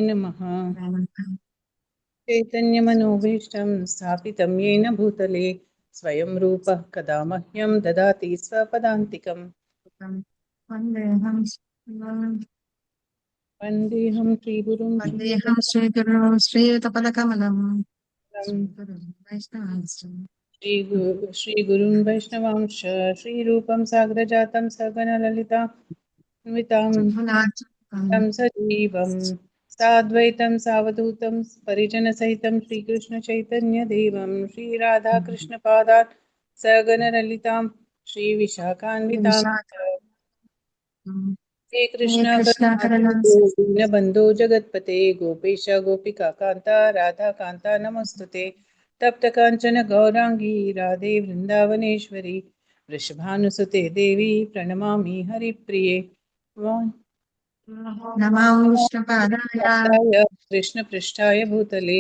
नमः। चैतन्यमनोभीष्टं स्थापितं येन भूतले स्वयं रूपः कदा मह्यं ददाति स्वपदान्तिकम्। वन्देऽहं श्रीगुरुं श्रीगुरु श्रीयुतपदकमलम् श्रीगुरुं वैष्णवांश श्रीरूपं साग्रजातं सगणललिता तं सजीवं साद्वैतं सावधूतं परिजनसहितं श्रीकृष्णचैतन्यदेवं श्रीराधाकृष्णपादान् सगणललितां श्रीविशाखान्वितां श्रीकृष्ण दीनबन्धो जगत्पते गोपेश गोपिकान्ता राधाकान्ता नमोऽस्तुते तप्तकाञ्चन गौराङ्गी राधे वृन्दावनेश्वरी वृषभानुसुते देवी प्रणमामि हरिप्रिये नमः कृष्णपृष्ठाय भूतले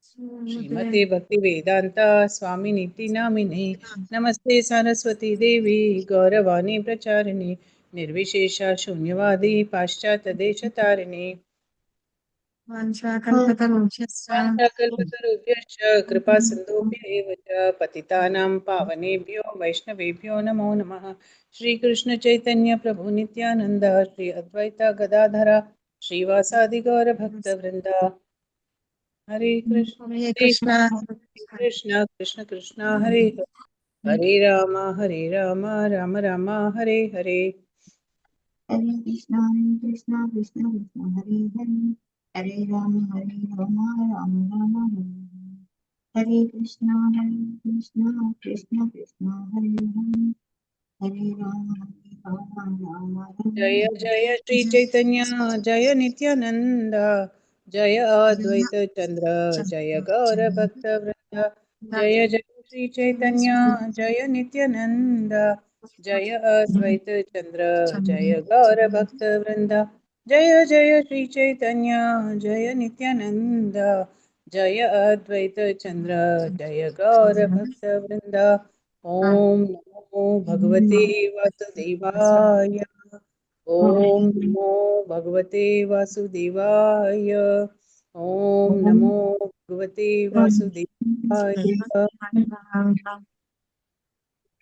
श्रीमते भक्तिवेदान्ता स्वामिनीति नामिने नमस्ते सरस्वती देवी गौरवाणी प्रचारिणे निर्विशेषा शून्यवादी पाश्चात्यदेशतारिणे वाञ्छाकल्पतरुभ्यश्च कृपा सिन्धुभ्यैव च पतितानां पावनेभ्यो वैष्णवेभ्यो नमो नमः। श्रीकृष्ण चैतन्य प्रभु नित्यानंद श्री अद्वैता गदाधरा श्रीवासादि गौर भक्तवृंद हरे कृष्ण कृष्ण कृष्ण कृष्ण हरे हरे राम राम राम हरे हरे। हरे कृष्णा कृष्णा कृष्णा हरे हरे हरे राम राम राम हरे हरे कृष्णा कृष्णा कृष्णा हरे हरे हरे राम राम जय जय श्री चैतन्य जय नित्यानंद जय अद्वैत चंद्र जय गौर भक्त वृंद जय जय श्री चैतन्य जय नित्यानंद जय अद्वैत चंद्र जय गौर भक्त वृंद जय जय श्री चैतन्य जय नित्यानंद जय अद्वैत चंद्र जय गौर भक्त वृंद। ओम नमो भगवते वासुदेवाय। ओम नमो भगवते वासुदेवाय। ओम नमो भगवते वासुदेवाय।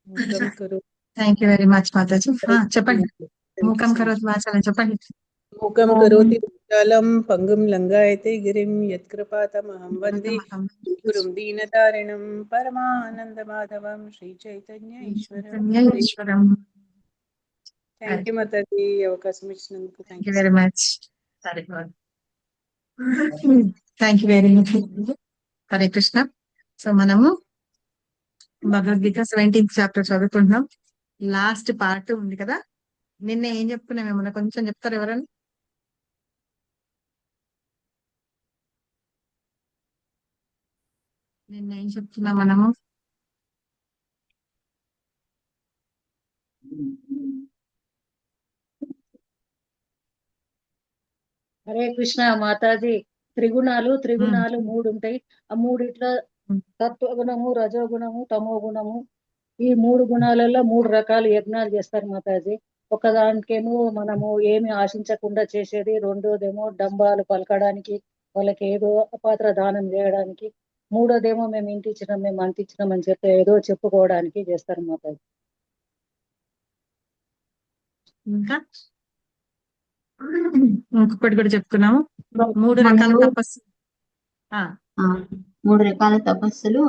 मुखम करो thank you very much Mataji చెప్పండి ముఖం కరోత్ వాచనం చెప్పండి मुखम करोति वाचालं पंगुं लंघयते गिरिं यत्कृपातमहं वन्दे गुरुं दीनतारिणं परमानन्दमाधवं श्रीचैतन्य ईश्वरं। ఈశ్వరం థ్యాంక్ యూ మాతాజీ అవకాశం ఇచ్చినందుకు thank you very much thank you very much Hare Krishna. So మనము భగవద్గీత 17th చాప్టర్ చదువుకుంటున్నాం. లాస్ట్ పార్ట్ ఉంది కదా, నిన్న ఏం చెప్పుకున్నాం ఏమన్నా కొంచెం చెప్తారు ఎవరన్నా? నిన్న ఏం చెప్తున్నాం మనము? హరే కృష్ణ మాతాజీ. త్రిగుణాలు మూడు ఉంటాయి. ఆ మూడిట్లో సత్వగుణము, రజోగుణము, తమో గుణము, ఈ మూడు గుణాలలో మూడు రకాల యజ్ఞాలు చేస్తారు మాతాజీ. ఒకదానికేమో మనము ఏమి ఆశించకుండా చేసేది, రెండోదేమో డంబాలు పలకడానికి, వాళ్ళకి ఏదో అపాత్ర దానం చేయడానికి, మూడోదేమో మేము ఇంటిచ్చినాం మేము అంటించినాం అని చెప్పి ఏదో చెప్పుకోవడానికి చేస్తారు మాతాజీ. ఇంకా ఇంకొకటి కూడా చెప్తున్నాము, మూడు రకాల తపస్సు. మూడు రకాల తపస్సులు,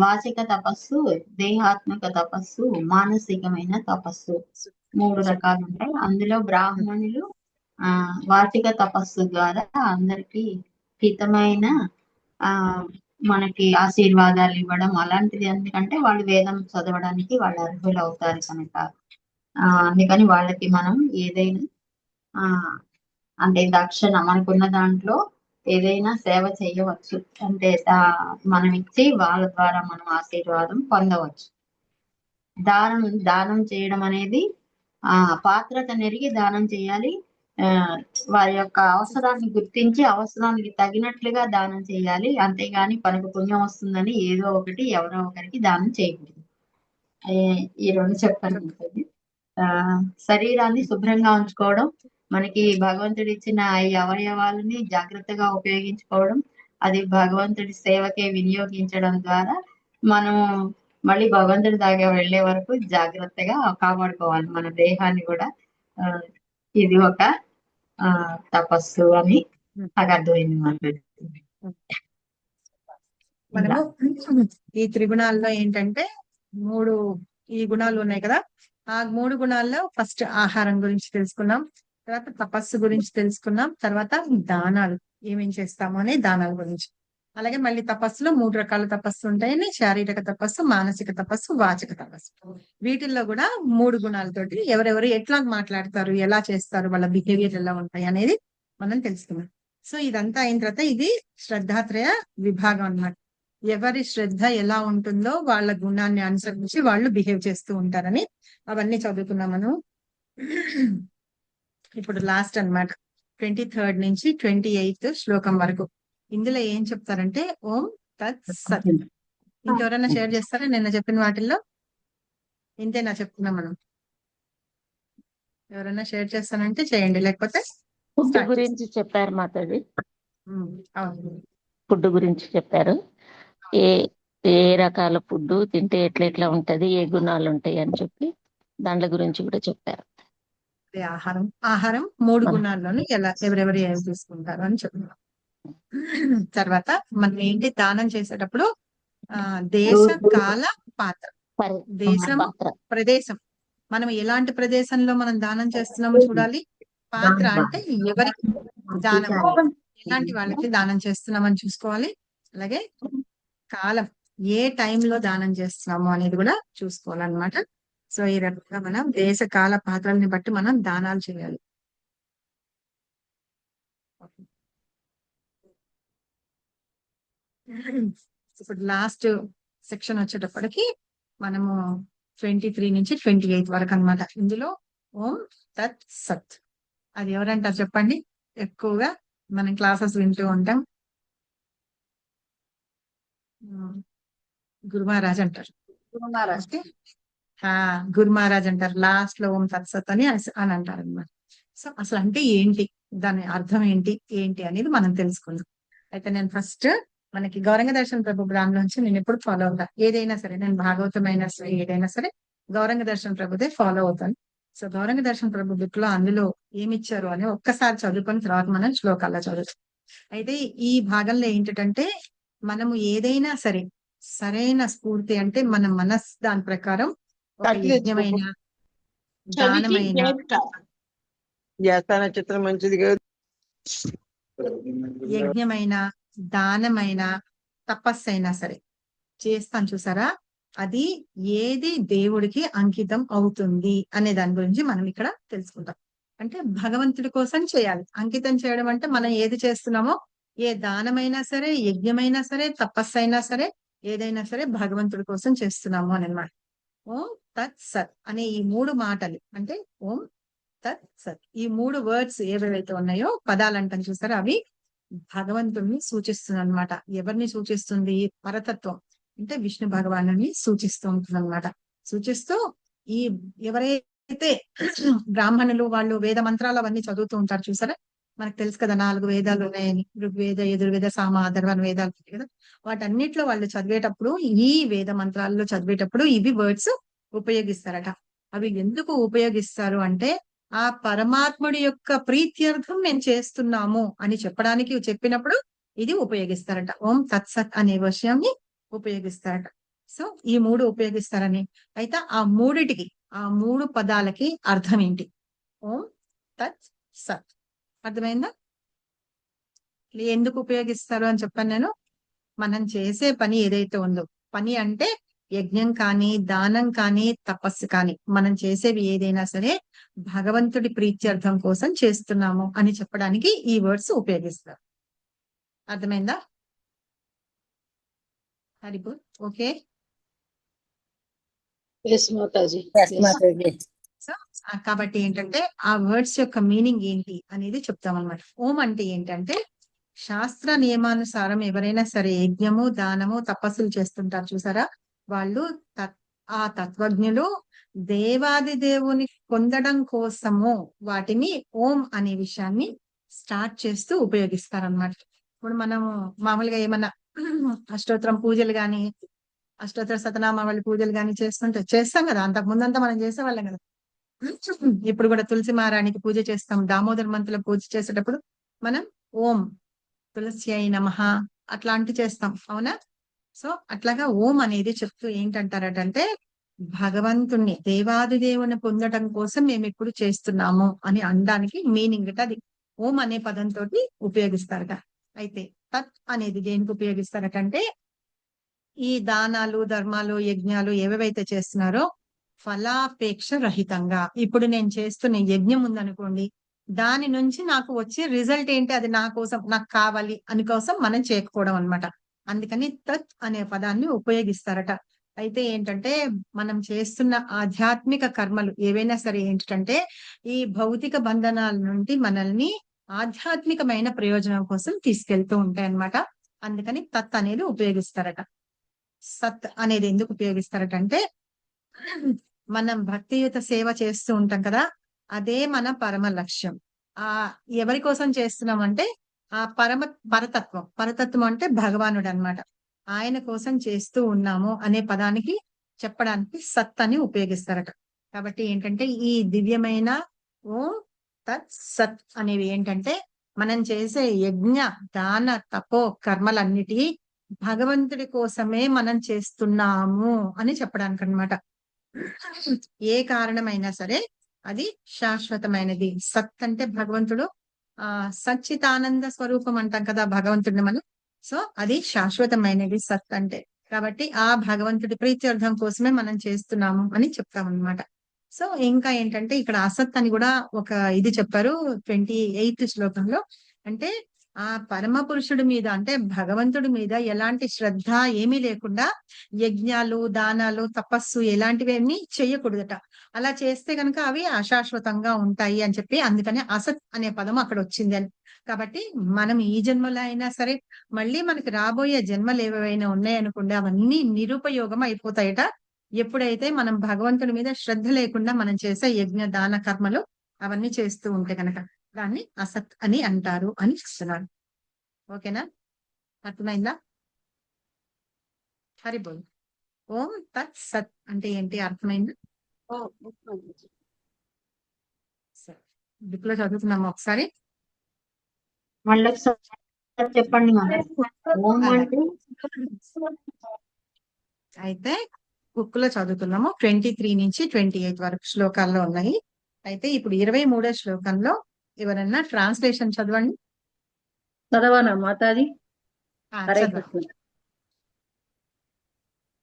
వాచిక తపస్సు, దేహాత్మక తపస్సు, మానసికమైన తపస్సు, మూడు రకాలు ఉంటాయి. అందులో బ్రాహ్మణులు వాచిక తపస్సు ద్వారా అందరికి హితమైన మనకి ఆశీర్వాదాలు ఇవ్వడం అలాంటిది. ఎందుకంటే వాళ్ళు వేదం చదవడానికి వాళ్ళు అర్హులు అవుతారు కనుక అందుకని వాళ్ళకి మనం ఏదైనా అంటే దక్షిణ మనకున్న దాంట్లో ఏదైనా సేవ చేయవచ్చు. అంటే మనం ఇచ్చి వాళ్ళ ద్వారా మనం ఆశీర్వాదం పొందవచ్చు. దానం చేయడం అనేది పాత్రత నెరిగి దానం చేయాలి. వారి యొక్క అవసరాన్ని గుర్తించి అవసరానికి తగినట్లుగా దానం చేయాలి. అంతేగాని మనకు పుణ్యం వస్తుందని ఏదో ఒకటి ఎవరో ఒకరికి దానం చేయకూడదు. ఈ రెండు చెప్పాను. శరీరాన్ని శుభ్రంగా ఉంచుకోవడం, మనకి భగవంతుడు ఇచ్చిన ఈ అవయవాలని జాగ్రత్తగా ఉపయోగించుకోవడం, అది భగవంతుడి సేవకే వినియోగించడం ద్వారా మనం మళ్ళీ భగవంతుడి దాకా వెళ్ళే వరకు జాగ్రత్తగా కాపాడుకోవాలి మన దేహాన్ని కూడా. ఆ, ఇది ఒక తపస్సు అని నాకు అర్థమైంది మాట్లాడి. మనము ఈ త్రిగుణాల్లో ఏంటంటే ఈ గుణాలు ఉన్నాయి కదా, ఆ 3 గుణాల్లో ఫస్ట్ ఆహారం గురించి తెలుసుకున్నాం, తర్వాత తపస్సు గురించి తెలుసుకున్నాం, తర్వాత దానాలు ఏమేం చేస్తాము అనే దానాల గురించి. అలాగే మళ్ళీ తపస్సులో 3 రకాల తపస్సు ఉంటాయని, శారీరక తపస్సు, మానసిక తపస్సు, వాచిక తపస్సు. వీటిల్లో కూడా 3 గుణాలతోటి ఎవరెవరు ఎట్లా మాట్లాడతారు, ఎలా చేస్తారు, వాళ్ళ బిహేవియర్ ఎలా ఉంటాయి అనేది మనం తెలుసుకున్నాం. సో ఇదంతా అయిన తర్వాత ఇది శ్రద్ధాత్రయ విభాగం అన్నమాట. ఎవరి శ్రద్ధ ఎలా ఉంటుందో వాళ్ళ గుణాన్ని అనుసరించి వాళ్ళు బిహేవ్ చేస్తూ ఉంటారని అవన్నీ చదువుకున్నాం మనం. ఇప్పుడు లాస్ట్ అన్నమాట 23rd నుంచి 28th శ్లోకం వరకు. ఇందులో ఏం చెప్తారంటే ఓం తత్ సత్. ఇంకెవరైనా షేర్ చేస్తారా నిన్న చెప్పిన వాటిల్లో? ఇంతేనా చెప్తున్నాం మనం? ఎవరైనా షేర్ చేస్తానంటే చేయండి, లేకపోతే ఫుడ్ గురించి చెప్పారు మాతాజీ. అవును, ఫుడ్ గురించి చెప్పారు. ఏ ఏ రకాల ఫుడ్ తింటే ఎట్లా ఉంటది, ఏ గుణాలు ఉంటాయి అని చెప్పి దాంట్ల గురించి కూడా చెప్పారు. ఆహారం 3 గుణాల్లోనూ ఎలా ఎవరెవరు ఏం తీసుకుంటారు అని చెప్తున్నాం. తర్వాత మనం ఏంటి దానం చేసేటప్పుడు దేశ కాల పాత్ర. దేశం, ప్రదేశం, మనం ఎలాంటి ప్రదేశంలో మనం దానం చేస్తున్నామో చూడాలి. పాత్ర అంటే ఎవరికి దానం, ఎలాంటి వాళ్ళకి దానం చేస్తున్నామని చూసుకోవాలి. అలాగే కాలం, ఏ టైంలో దానం చేస్తున్నాము అనేది కూడా చూసుకోవాలన్నమాట. సో ఈ రకంగా మనం దేశ కాల పాత్రల్ని బట్టి మనం దానాలు చేయాలి. ఇప్పుడు లాస్ట్ సెక్షన్ వచ్చేటప్పటికి మనము 23 నుంచి 28 వరకు అన్నమాట. ఇందులో ఓం తత్ సత్. అది ఎవరంటారు చెప్పండి? ఎక్కువగా మనం క్లాసెస్ వింటూ ఉంటాం. గురు మహారాజ్ అంటారు. గురు మహారాజ్ అంటారు లాస్ట్ లో ఓం తత్ సత్ అని అంటారు అనమాట. సో అసలు అంటే ఏంటి, దాని అర్థం ఏంటి అనేది మనం తెలుసుకుందాం. అయితే నేను ఫస్ట్ మనకి గౌరంగ దర్శన ప్రభు గ్రామ్ నుంచి నేను ఎప్పుడు ఫాలో అవుతా. ఏదైనా సరే, నేను భాగవతమైనా సరే ఏదైనా సరే గౌరంగ దర్శన ప్రభుదే ఫాలో అవుతాను. సో గౌరంగ దర్శన ప్రభు బుక్ లో అందులో ఏమిచ్చారు అని ఒక్కసారి చదువుకొని తర్వాత మనం శ్లోకాల్లో చదువుతాం. అయితే ఈ భాగంలో ఏంటంటే మనము ఏదైనా సరే సరైన స్ఫూర్తి అంటే మన మనస్ దాని ప్రకారం ఒక యజ్ఞమైన, దానమైన, చిత్రం మంచిది కాదు. యజ్ఞమైన, దానమైన, తపస్సు అయినా సరే చేస్తాను చూసారా, అది ఏది దేవుడికి అంకితం అవుతుంది అనే దాని గురించి మనం ఇక్కడ తెలుసుకుంటాం. అంటే భగవంతుడి కోసం చేయాలి. అంకితం చేయడం అంటే మనం ఏది చేస్తున్నామో, ఏ దానమైనా సరే, యజ్ఞమైనా సరే, తపస్సు అయినా సరే, ఏదైనా సరే భగవంతుడి కోసం చేస్తున్నాము అని అన్నమాట. ఓం తత్ సత్ అనే ఈ 3 మాటలు అంటే ఓం తత్ సత్, ఈ 3 వర్డ్స్ ఏవైతే ఉన్నాయో పదాలు అంటాం చూసారా, అవి భగవంతుడిని సూచిస్తుంది అనమాట. ఎవరిని సూచిస్తుంది? పరతత్వం అంటే విష్ణు భగవాను సూచిస్తూ ఉంటుంది అనమాట. సూచిస్తూ ఈ ఎవరైతే బ్రాహ్మణులు వాళ్ళు వేద మంత్రాలు అవన్నీ చదువుతూ ఉంటారు చూసారా, మనకు తెలుసు కదా 4 వేదాలు ఉన్నాయని, ఋగ్వేద, యజుర్వేద, సామ, అథర్వణ వేదాలు కదా. వాటన్నిటిలో వాళ్ళు చదివేటప్పుడు, ఈ వేద మంత్రాల్లో చదివేటప్పుడు ఇవి వర్డ్స్ ఉపయోగిస్తారట. అవి ఎందుకు ఉపయోగిస్తారు అంటే ఆ పరమాత్ముడి యొక్క ప్రీత్యర్థం మేము చేస్తున్నాము అని చెప్పినప్పుడు ఇది ఉపయోగిస్తారట. ఓం తత్సత్ అనే విషయాన్ని ఉపయోగిస్తారట. సో ఈ 3 ఉపయోగిస్తారని. అయితే ఆ 3 పదాలకి అర్థం ఏంటి? ఓం తత్ సత్ అర్థమైందా? ఎందుకు ఉపయోగిస్తారు అని చెప్పాను నేను. మనం చేసే పని ఏదైతే ఉందో, పని అంటే యజ్ఞం కానీ, దానం కానీ, తపస్సు కానీ, మనం చేసేవి ఏదైనా సరే భగవంతుడి ప్రీత్యర్థం కోసం చేస్తున్నాము అని చెప్పడానికి ఈ వర్డ్స్ ఉపయోగిస్తారు. అర్థమైందా? హరిపూర్ ఓకే. సో కాబట్టి ఏంటంటే ఆ వర్డ్స్ యొక్క మీనింగ్ ఏంటి అనేది చెప్తాం అన్నమాట. ఓం అంటే ఏంటంటే శాస్త్ర నియమానుసారం ఎవరైనా సరే యజ్ఞము, దానము, తపస్సులు చేస్తుంటారు చూసారా, వాళ్ళు ఆ తత్వజ్ఞులు దేవాది దేవుని పొందడం కోసము వాటిని ఓం అనే విషయాన్ని స్టార్ట్ చేస్తూ ఉపయోగిస్తారన్నమాట. ఇప్పుడు మనము మామూలుగా ఏమన్నా అష్టోత్తరం పూజలు గాని, అష్టోత్తర శతనామావళి పూజలు గాని చేస్తాం కదా. అంతకు ముందంతా మనం చేసేవాళ్ళం కదా. ఇప్పుడు కూడా తులసి మహారాణికి పూజ చేస్తాం. దామోదర మంత్రుల పూజ చేసేటప్పుడు మనం ఓం తులసి అయి నమః అట్లాంటి చేస్తాం, అవునా? సో అట్లాగా ఓం అనేది చెప్తూ ఏంటంటారటంటే భగవంతుణ్ణి దేవాది దేవుని పొందడం కోసం మేము ఇప్పుడు చేస్తున్నాము అని అనడానికి మీనింగ్ అది ఓం అనే పదంతో ఉపయోగిస్తారట. అయితే తత్ అనేది దేనికి ఉపయోగిస్తారటంటే ఈ దానాలు ధర్మాలు యజ్ఞాలు ఏవేవైతే చేస్తున్నారో ఫలాపేక్ష రహితంగా, ఇప్పుడు నేను చేస్తున్న యజ్ఞం ఉందనుకోండి, దాని నుంచి నాకు వచ్చే రిజల్ట్ ఏంటి, అది నా కోసం నాకు కావాలి అని కోసం మనం చేయకపోవడం అన్నమాట. అందుకని తత్ అనే పదాన్ని ఉపయోగిస్తారట. అయితే ఏంటంటే మనం చేస్తున్న ఆధ్యాత్మిక కర్మలు ఏవైనా సరే ఏంటంటే ఈ భౌతిక బంధనాల నుండి మనల్ని ఆధ్యాత్మికమైన ప్రయోజనం కోసం తీసుకెళ్తూ ఉంటాయి అన్నమాట. అందుకని తత్ అనేది ఉపయోగిస్తారట. సత్ అనేది ఎందుకు ఉపయోగిస్తారటంటే మనం భక్తియుత సేవ చేస్తూ ఉంటాం కదా, అదే మన పరమ లక్ష్యం. ఆ ఎవరి కోసం చేస్తున్నాం అంటే ఆ పరతత్వం అంటే భగవానుడు అన్నమాట. ఆయన కోసం చేస్తూ ఉన్నాము అనే పదానికి చెప్పడానికి సత్ అని ఉపయోగిస్తారట. కాబట్టి ఏంటంటే ఈ దివ్యమైన ఓం తత్ సత్ అనేవి ఏంటంటే మనం చేసే యజ్ఞ దాన తపో కర్మలన్నిటి భగవంతుడి కోసమే మనం చేస్తున్నాము అని చెప్పడానికి అన్నమాట. ఏ కారణమైనా సరే అది శాశ్వతమైనది. సత్ అంటే భగవంతుడు, సచ్చితానంద స్వరూపం అంటాం కదా భగవంతుడిని మనం. సో అది శాశ్వతమైనది సత్ అంటే. కాబట్టి ఆ భగవంతుడి ప్రీత్యర్థం కోసమే మనం చేస్తున్నాము అని చెప్తాం అన్నమాట. సో ఇంకా ఏంటంటే ఇక్కడ అసత్ అని కూడా ఒక ఇది చెప్పారు 28th శ్లోకంలో. అంటే ఆ పరమ పురుషుడి మీద అంటే భగవంతుడి మీద ఎలాంటి శ్రద్ధ ఏమీ లేకుండా యజ్ఞాలు దానాలు తపస్సు ఎలాంటివన్నీ చెయ్యకూడదట. అలా చేస్తే కనుక అవి అశాశ్వతంగా ఉంటాయి అని చెప్పి అందుకనే అసత్ అనే పదం అక్కడ వచ్చింది అని. కాబట్టి మనం ఈ జన్మలో అయినా సరే మళ్ళీ మనకి రాబోయే జన్మలు ఏవైనా ఉన్నాయనుకోండి అవన్నీ నిరుపయోగం అయిపోతాయట. ఎప్పుడైతే మనం భగవంతుడి మీద శ్రద్ధ లేకుండా మనం చేసే యజ్ఞ దాన కర్మలు అవన్నీ చేస్తూ ఉంటే కనుక దాన్ని అసత్ అని అంటారు అని చెప్తున్నారు. ఓకేనా, అర్థమైందా? హరిబోల్. ఓం తత్ సత్ అంటే ఏంటి అర్థమైందా? బుక్ లో చదువుతున్నాము ఒకసారి. మళ్ళీ ఒకసారి చెప్పండి మరి. ఓం అంటే అయితే బుక్ లో చదువుతున్నాము 23 నుంచి 28 వరకు శ్లోకాల్లో ఉన్నాయి. అయితే ఇప్పుడు 23వ శ్లోకంలో ఎవరన్నా ట్రాన్స్లేషన్ చదవండి. చదవనా మాతాజీ? హరే చదవండి. కృష్ణ.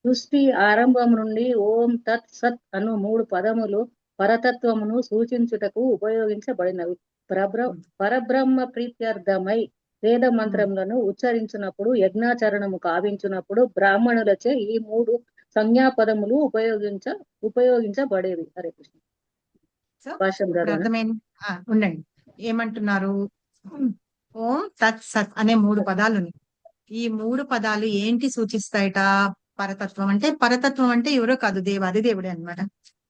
సృష్టి ఆరంభం నుండి ఓం తత్ సత్ అను 3 పదములు పరతత్వమును సూచించుటకు ఉపయోగించబడినవి. పరబ్రహ్మ ప్రీత్యర్థమై వేద మంత్రములను ఉచ్చరించినప్పుడు యజ్ఞాచరణము కావించినప్పుడు బ్రాహ్మణులచే ఈ 3 సంజ్ఞాపదములు ఉపయోగించబడేవి. హరే కృష్ణ. సో భాష్యం చదవనా? అర్థమైంది. ఉండండి, ఏమంటున్నారు? ఓం తత్ సత్ అనే 3 పదాలు ఉన్నాయి. ఈ 3 పదాలు ఏంటి సూచిస్తాయట? పరతత్వం అంటే, పరతత్వం అంటే ఎవరో కాదు, దేవాది దేవుడే అన్నమాట.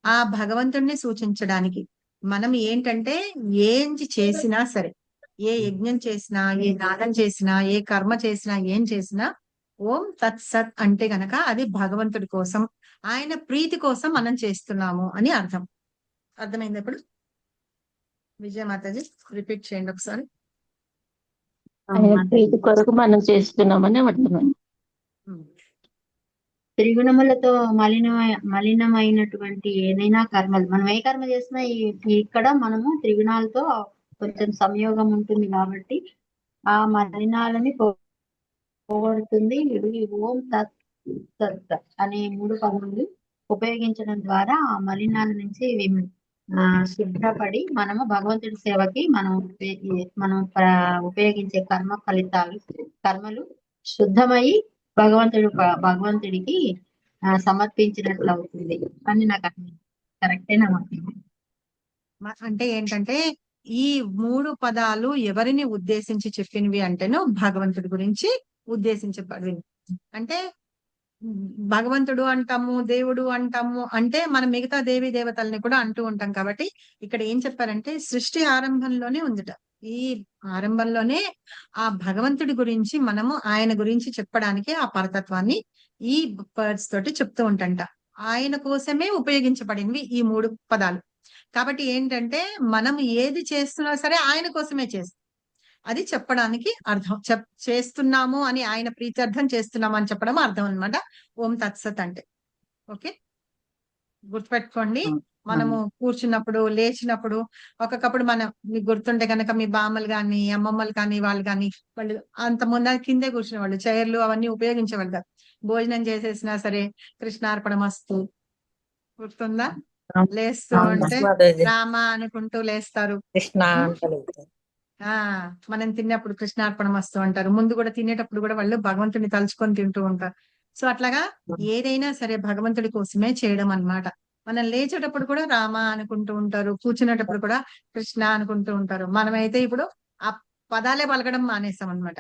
ఆ భగవంతుణ్ణి సూచించడానికి మనం ఏంటంటే ఏంటి చేసినా సరే, ఏ యజ్ఞం చేసినా, ఏ దానం చేసినా, ఏ కర్మ చేసినా, ఏం చేసినా ఓం తత్ సత్ అంటే గనక అది భగవంతుడి కోసం, ఆయన ప్రీతి కోసం మనం చేస్తున్నాము అని అర్థం. అర్థమైంది? ఇప్పుడు విజయమాతాజీ రిపీట్ చేయండి ఒకసారి. ఆయన ప్రీతి కొరకు మనం చేస్తున్నామని అర్థమైంది. త్రిగుణములతో మలినమైనటువంటి ఏదైనా కర్మలు మనం ఏ కర్మ చేసినా ఇక్కడ మనము త్రిగుణాలతో కొంచెం సంయోగం ఉంటుంది కాబట్టి ఆ మలినాలని పోగొడుతుంది. ఈ ఓం తత్ సత్ అనే 3 పదములు ఉపయోగించడం ద్వారా ఆ మలినాల నుంచి శుభ్రపడి మనము భగవంతుడి సేవకి మనం ఉపయోగించే కర్మలు శుద్ధమై భగవంతుడికి సమర్పించినట్లు అవుతుంది అని నాకు కరెక్టేనా? అంటే ఏంటంటే ఈ 3 పదాలు ఎవరిని ఉద్దేశించి చెప్పినవి అంటేనో భగవంతుడి గురించి ఉద్దేశించబడింది. అంటే భగవంతుడు అంటాము, దేవుడు అంటాము అంటే మనం మిగతా దేవి దేవతల్ని కూడా అంటూ ఉంటాం. కాబట్టి ఇక్కడ ఏం చెప్పారంటే సృష్టి ఆరంభంలోనే ఉందిట. ఈ ఆరంభంలోనే ఆ భగవంతుడి గురించి మనము ఆయన గురించి చెప్పడానికి ఆ పరతత్వాన్ని ఈ వర్డ్స్ తోటి చెప్తూ ఉంటంట. ఆయన కోసమే ఉపయోగించబడినవి ఈ 3 పదాలు. కాబట్టి ఏంటంటే మనం ఏది చేస్తున్నా సరే ఆయన కోసమే చేస్తాం. అది చెప్పడానికి అర్థం. చేస్తున్నాము అని ఆయన ప్రీత్యర్థం చేస్తున్నాము అని చెప్పడం అర్థం అన్నమాట. ఓం తత్సత్ అంటే. ఓకే, గుర్తుపెట్టుకోండి. మనము కూర్చున్నప్పుడు, లేచినప్పుడు ఒక్కొక్కప్పుడు మీకు గుర్తుంటే కనుక మీ బామ్మలు గాని, అమ్మమ్మలు కానీ వాళ్ళు వాళ్ళు అంత ముందు కిందే కూర్చునేవాళ్ళు. చైర్లు అవన్నీ ఉపయోగించేవాళ్ళు కాదు. భోజనం చేసేసినా సరే కృష్ణార్పణమస్తు గుర్తుందా? లేస్తూ ఉంటే రామ అనుకుంటూ లేస్తారు. కృష్ణ ఆ మనం తిన్నప్పుడు కృష్ణార్పణమస్తు అంటారు. ముందు కూడా తినేటప్పుడు కూడా వాళ్ళు భగవంతుని తలుచుకొని తింటూ ఉంటారు. సో అట్లాగా ఏదైనా సరే భగవంతుడి కోసమే చేయడం అన్నమాట. మనం లేచేటప్పుడు కూడా రామ అనుకుంటూ ఉంటారు, కూర్చునేటప్పుడు కూడా కృష్ణ అనుకుంటూ ఉంటారు. మనమైతే ఇప్పుడు ఆ పదాలే పలకడం మానేసాం అన్నమాట.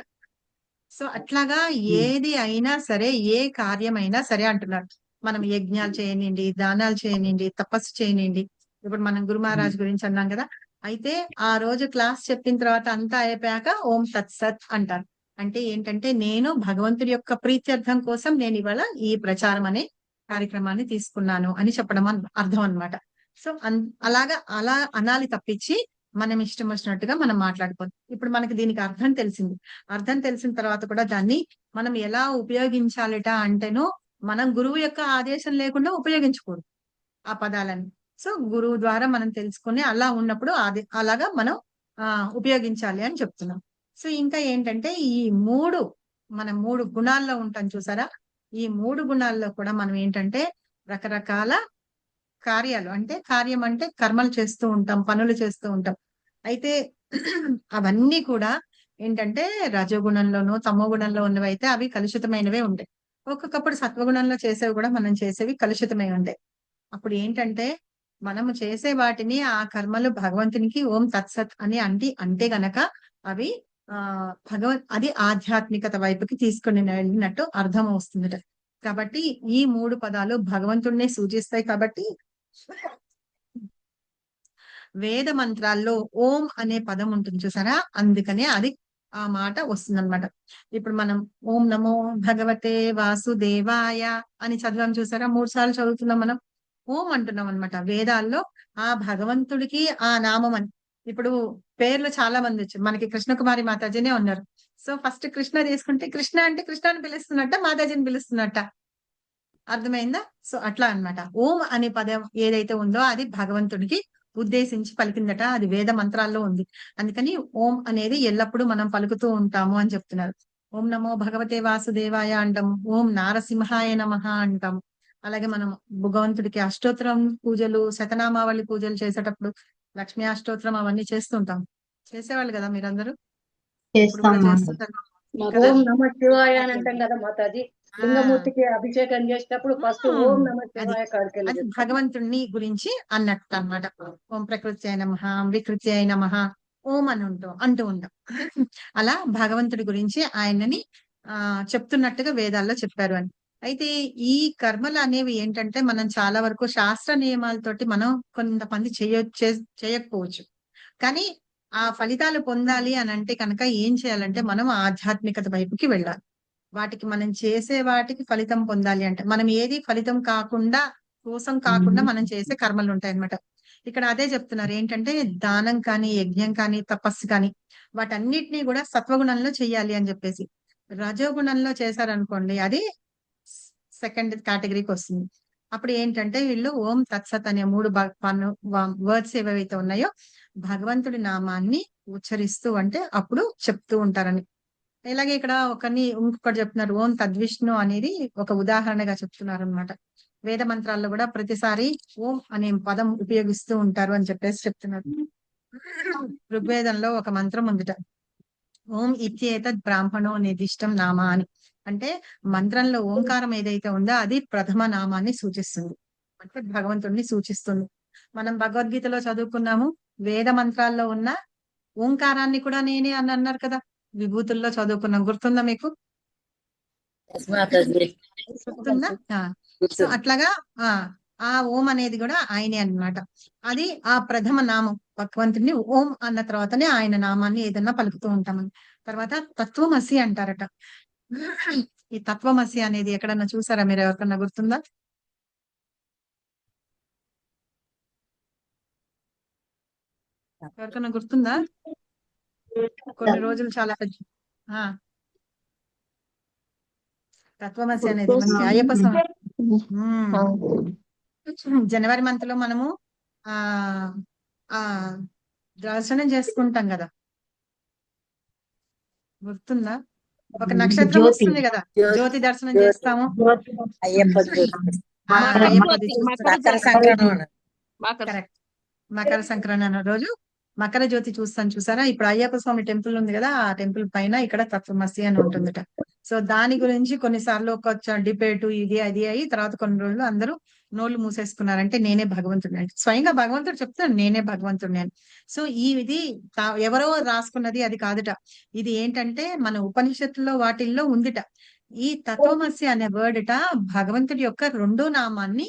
సో అట్లాగా ఏది అయినా సరే, ఏ కార్యమైనా సరే అంటున్నారు. మనం యజ్ఞాలు చేయనివ్వండి, దానాలు చేయనివ్వండి, తపస్సు చేయనివ్వండి. ఇప్పుడు మనం గురు మహారాజ్ గురించి అన్నాం కదా. అయితే ఆ రోజు క్లాస్ చెప్పిన తర్వాత అంతా అయిపోయాక ఓం తత్సత్ అంటారు. అంటే ఏంటంటే నేను భగవంతుడి యొక్క ప్రీత్యర్థం కోసం నేను ఇవాళ ఈ ప్రచారం అనే కార్యక్రమాన్ని తీసుకున్నాను అని చెప్పడం అర్థం అన్నమాట. సో అలాగా అలా అనాలి తప్పించి మనం ఇష్టం వచ్చినట్టుగా మనం మాట్లాడుకోవాలి. ఇప్పుడు మనకి దీనికి అర్థం తెలిసింది. అర్థం తెలిసిన తర్వాత కూడా దాన్ని మనం ఎలా ఉపయోగించాలిట అంటేనో మనం గురువు యొక్క ఆదేశం లేకుండా ఉపయోగించకూడదు ఆ పదాలని. సో గురువు ద్వారా మనం తెలుసుకుని అలా ఉన్నప్పుడు అలాగా మనం ఉపయోగించాలి అని చెప్తున్నాం. సో ఇంకా ఏంటంటే ఈ మనం 3 గుణాల్లో ఉంటాం చూసారా. ఈ 3 గుణాల్లో కూడా మనం ఏంటంటే రకరకాల కార్యాలు అంటే కార్యం అంటే కర్మలు చేస్తూ ఉంటాం, పనులు చేస్తూ ఉంటాం. అయితే అవన్నీ కూడా ఏంటంటే రజోగుణంలోనూ తమో గుణంలో ఉన్నవి అయితే అవి కలుషితమైనవే ఉంటాయి. ఒక్కొక్కప్పుడు సత్వగుణంలో చేసేవి కూడా మనం చేసేవి కలుషితమై ఉంటాయి. అప్పుడు ఏంటంటే మనము చేసే వాటిని ఆ కర్మలు భగవంతునికి ఓం తత్సత్ అని అంటే గనక అవి అది ఆధ్యాత్మికత వైపుకి తీసుకుని వెళ్ళినట్టు అర్థం వస్తుంది. కాబట్టి ఈ 3 పదాలు భగవంతుడిని సూచిస్తాయి. కాబట్టి వేద మంత్రాల్లో ఓం అనే పదం ఉంటుంది చూసారా, అందుకనే అది ఆ మాట వస్తుందన్నమాట. ఇప్పుడు మనం ఓం నమో భగవతే వాసుదేవాయ అని చదివాం చూసారా, 3 సార్లు చదువుతున్నాం మనం. ఓం అంటున్నాం అనమాట. వేదాల్లో ఆ భగవంతుడికి ఆ నామం అని. ఇప్పుడు పేర్లు చాలా మంది వచ్చారు. మనకి కృష్ణకుమారి మాతాజీనే ఉన్నారు. సో ఫస్ట్ కృష్ణ తీసుకుంటే కృష్ణ అంటే కృష్ణని పిలుస్తున్నట్ట, మాతాజీని పిలుస్తున్నట్ట. అర్థమైందా? సో అట్లా అన్నమాట. ఓం అనే పదం ఏదైతే ఉందో అది భగవంతుడికి ఉద్దేశించి పలికిందట. అది వేద మంత్రాల్లో ఉంది. అందుకని ఓం అనేది ఎల్లప్పుడూ మనం పలుకుతూ ఉంటాము అని చెప్తున్నారు. ఓం నమో భగవతే వాసుదేవాయ అంటాము, ఓం నారసింహాయ నమః అంటాము. అలాగే మనం భగవంతుడికి అష్టోత్తరం పూజలు, శతనామావళి పూజలు చేసేటప్పుడు లక్ష్మీ అష్టోత్తరం అవన్నీ చేస్తుంటాం. చేసేవాళ్ళు కదా మీరందరూ? ఇప్పుడు కూడా చేస్తుంటారు కదా. ఓం నమ శివాయ అని అంటాం కదా మాతాజీ. లింగమూర్తికి అభిషేకం చేసేటప్పుడు ఫస్ట్ ఓం నమ శివాయ అది భగవంతుడిని గురించి అన్నట్టు అన్నమాట. ఓం ప్రకృతి అయిన మహా, వికృతి అయిన మహా ఓం అని అంటూ ఉంటాం. అలా భగవంతుడి గురించి ఆయనని చెప్తున్నట్టుగా వేదాల్లో చెప్పారు అని. అయితే ఈ కర్మలు అనేవి ఏంటంటే మనం చాలా వరకు శాస్త్ర నియమాలతోటి మనం కొంతమంది చేయకపోవచ్చు. కానీ ఆ ఫలితాలు పొందాలి అని అంటే కనుక ఏం చేయాలంటే మనం ఆధ్యాత్మికత వైపుకి వెళ్ళాలి. వాటికి మనం చేసే వాటికి ఫలితం పొందాలి అంటే మనం ఏది ఫలితం కోసం కాకుండా మనం చేసే కర్మలు ఉంటాయి అన్నమాట. ఇక్కడ అదే చెప్తున్నారు ఏంటంటే దానం కానీ, యజ్ఞం కానీ, తపస్సు కానీ వాటన్నిటినీ కూడా సత్వగుణంలో చెయ్యాలి అని చెప్పేసి. రజోగుణంలో చేశారనుకోండి అది సెకండ్ కేటగిరీకి వస్తుంది. అప్పుడు ఏంటంటే వీళ్ళు ఓం తత్సత్ అనే 3 వర్డ్స్ ఏవైతే ఉన్నాయో భగవంతుడి నామాన్ని ఉచ్చరిస్తూ అంటే అప్పుడు చెప్తూ ఉంటారని. ఇలాగే ఇక్కడ ఇంకొకటి చెప్తున్నారు. ఓం తద్విష్ణు అనేది ఒక ఉదాహరణగా చెప్తున్నారు అనమాట. వేద మంత్రాల్లో కూడా ప్రతిసారి ఓం అనే పదం ఉపయోగిస్తూ ఉంటారు అని చెప్పేసి చెప్తున్నారు. ఋగ్వేదంలో ఒక మంత్రం ఉందిట, ఓం ఇత్యేతద్ బ్రాహ్మణో నిర్దిష్టం నామ అని. అంటే మంత్రంలో ఓంకారం ఏదైతే ఉందో అది ప్రథమ నామాన్ని సూచిస్తుంది, అంటే భగవంతుడిని సూచిస్తుంది. మనం భగవద్గీతలో చదువుకున్నాము, వేద మంత్రాల్లో ఉన్న ఓంకారాన్ని కూడా నేనే అని అన్నారు కదా, విభూతుల్లో చదువుకున్నాం. గుర్తుందా మీకు? గుర్తుందా? సో అట్లాగా ఆ ఆ ఓం అనేది కూడా ఆయనే అన్నమాట. అది ఆ ప్రథమ నామం భగవంతుడిని ఓం అన్న తర్వాతనే ఆయన నామాన్ని ఏదన్నా పలుకుతూ ఉంటామని. తర్వాత తత్వమసి అంటారట. ఈ తత్వమసి అనేది ఎక్కడన్నా చూసారా మీరు? ఎవరికన్నా గుర్తుందా? ఎవరికన్నా గుర్తుందా? కొన్ని రోజులు చాలా ఆ తత్వమసి అనేది మనకి అయ్యప్ప స్వామి జనవరి మంత్ లో మనము ఆ ఆ దర్శనం చేసుకుంటాం కదా, గుర్తుందా? ఒక నక్షత్రం జ్యోతి వస్తుంది కదా, జ్యోతి దర్శనం చేస్తాము. అయ్యప్ప అయ్యప్పది మకర సంక్రమణ. కరెక్ట్. మకర సంక్రమణ అన్న రోజు మకర జ్యోతి చూస్తాను చూసారా? ఇప్పుడు అయ్యప్ప స్వామి టెంపుల్ ఉంది కదా, ఆ టెంపుల్ పైన ఇక్కడ తత్వమసి అని ఉంటుందట. సో దాని గురించి కొన్నిసార్లు ఒక డిబేట్ ఇది అది అయ్యి తర్వాత కొన్ని రోజులు అందరూ నోళ్లు మూసేసుకున్నారంటే నేనే భగవంతుడిని అని. స్వయంగా భగవంతుడు చెప్తాడు నేనే భగవంతుడిని అని. సో ఇది ఎవరో రాసుకున్నది అది కాదుట. ఇది ఏంటంటే మన ఉపనిషత్తుల్లో వాటిల్లో ఉందిట. ఈ తత్వమసి అనే వర్డ్ట భగవంతుడి యొక్క రెండో నామాన్ని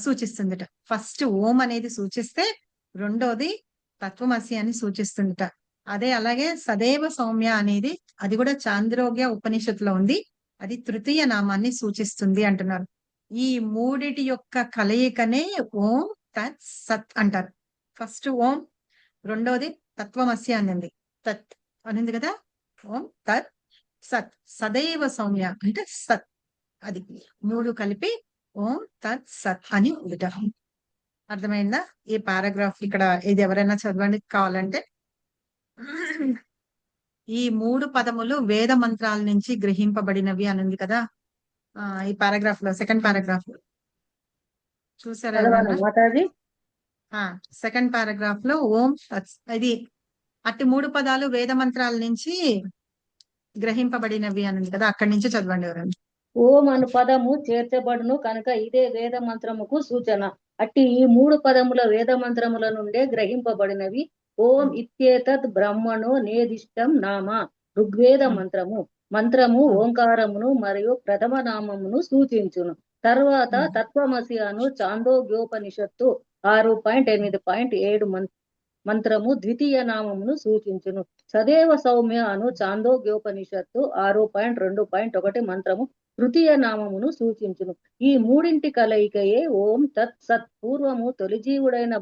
సూచిస్తుందిట. ఫస్ట్ ఓం అనేది సూచిస్తే రెండోది తత్వమసి అని సూచిస్తుందిట. అదే అలాగే సదేవ సౌమ్య అనేది అది కూడా చాంద్రోగ్య ఉపనిషత్తులో ఉంది. అది తృతీయ నామాన్ని సూచిస్తుంది అంటున్నారు. ఈ మూడిటి యొక్క కలయికనే ఓం తత్ సత్ అంటారు. ఫస్ట్ ఓం, రెండోది తత్వమసి అనింది, తత్ అనింది కదా, ఓం తత్ సత్. సదైవ సౌమ్య అంటే సత్, అది మూడు కలిపి ఓం తత్ సత్ అని ఉందిట. అర్థమైందా? ఈ పారాగ్రాఫ్ ఇక్కడ ఇది ఎవరైనా చదవండి కావాలంటే. ఈ మూడు పదములు వేద మంత్రాల నుంచి గ్రహింపబడినవి అని ఉంది కదా ఈ పారాగ్రాఫ్ లో, సెకండ్ పారాగ్రాఫ్ చూసారా ఎవరన్నా? మాతాజీ సెకండ్ పారాగ్రాఫ్ లో ఓం ఇది అట్టి మూడు పదాలు వేద మంత్రాల నుంచి గ్రహింపబడినవి అని ఉంది కదా, అక్కడి నుంచి చదవండి ఎవరన్నా. ఓం అను పదము చేర్చబడును కనుక ఇదే వేద మంత్రముకు సూచన. అట్టి ఈ మూడు పదముల వేద మంత్రముల నుండే గ్రహింపబడినవి. ఓం ఇత్యేతద్ బ్రహ్మణో నేదిష్టం నామ. ఋగ్వేద మంత్రము ఓంకారమును మరియు ప్రథమ నామమును సూచించును. తర్వాత తత్వమసి అను చాందోగ్యోపనిషత్తు 6.8.7 మంత్రము ద్వితీయ నామమును సూచించును. సదేవ సౌమ్య అను చాందోగ్యోపనిషత్తు 6.2.1 మంత్రము తృతీయ నామమును సూచించును. ఈ మూడింటి కలయికయే ఓం తత్ సత్. పూర్వము తొలిజీవుడైన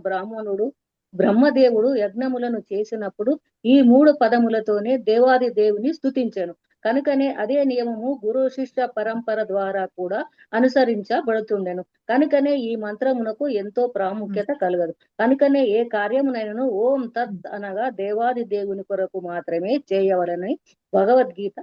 బ్రహ్మదేవుడు యజ్ఞములను చేసినప్పుడు ఈ మూడు పదములతోనే దేవాది దేవుని స్తుతించెను. కనుకనే అదే నియమము గురు శిష్య పరంపర ద్వారా కూడా అనుసరించబడుతుండెను. కనుకనే ఈ మంత్రమునకు ఎంతో ప్రాముఖ్యత కలగదు. కనుకనే ఏ కార్యమునైనను ఓం తత్ అనగా దేవాది దేవుని కొరకు మాత్రమే చేయవలని భగవద్గీత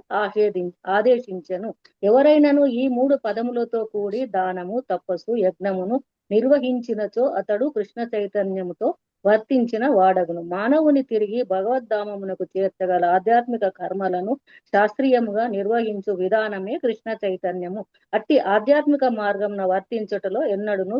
ఆదేశించెను. ఎవరైనాను ఈ మూడు పదములతో కూడి దానము, తపస్సు, యజ్ఞమును నిర్వహించినచో అతడు కృష్ణ చైతన్యముతో వర్తించిన వాడగును. మానవుని తిరిగి భగవద్ధామమునకు చేర్చగల ఆధ్యాత్మిక కర్మలను శాస్త్రీయముగా నిర్వహించు విధానమే కృష్ణ చైతన్యము. అట్టి ఆధ్యాత్మిక మార్గంను వర్తించుటలో ఎన్నడూను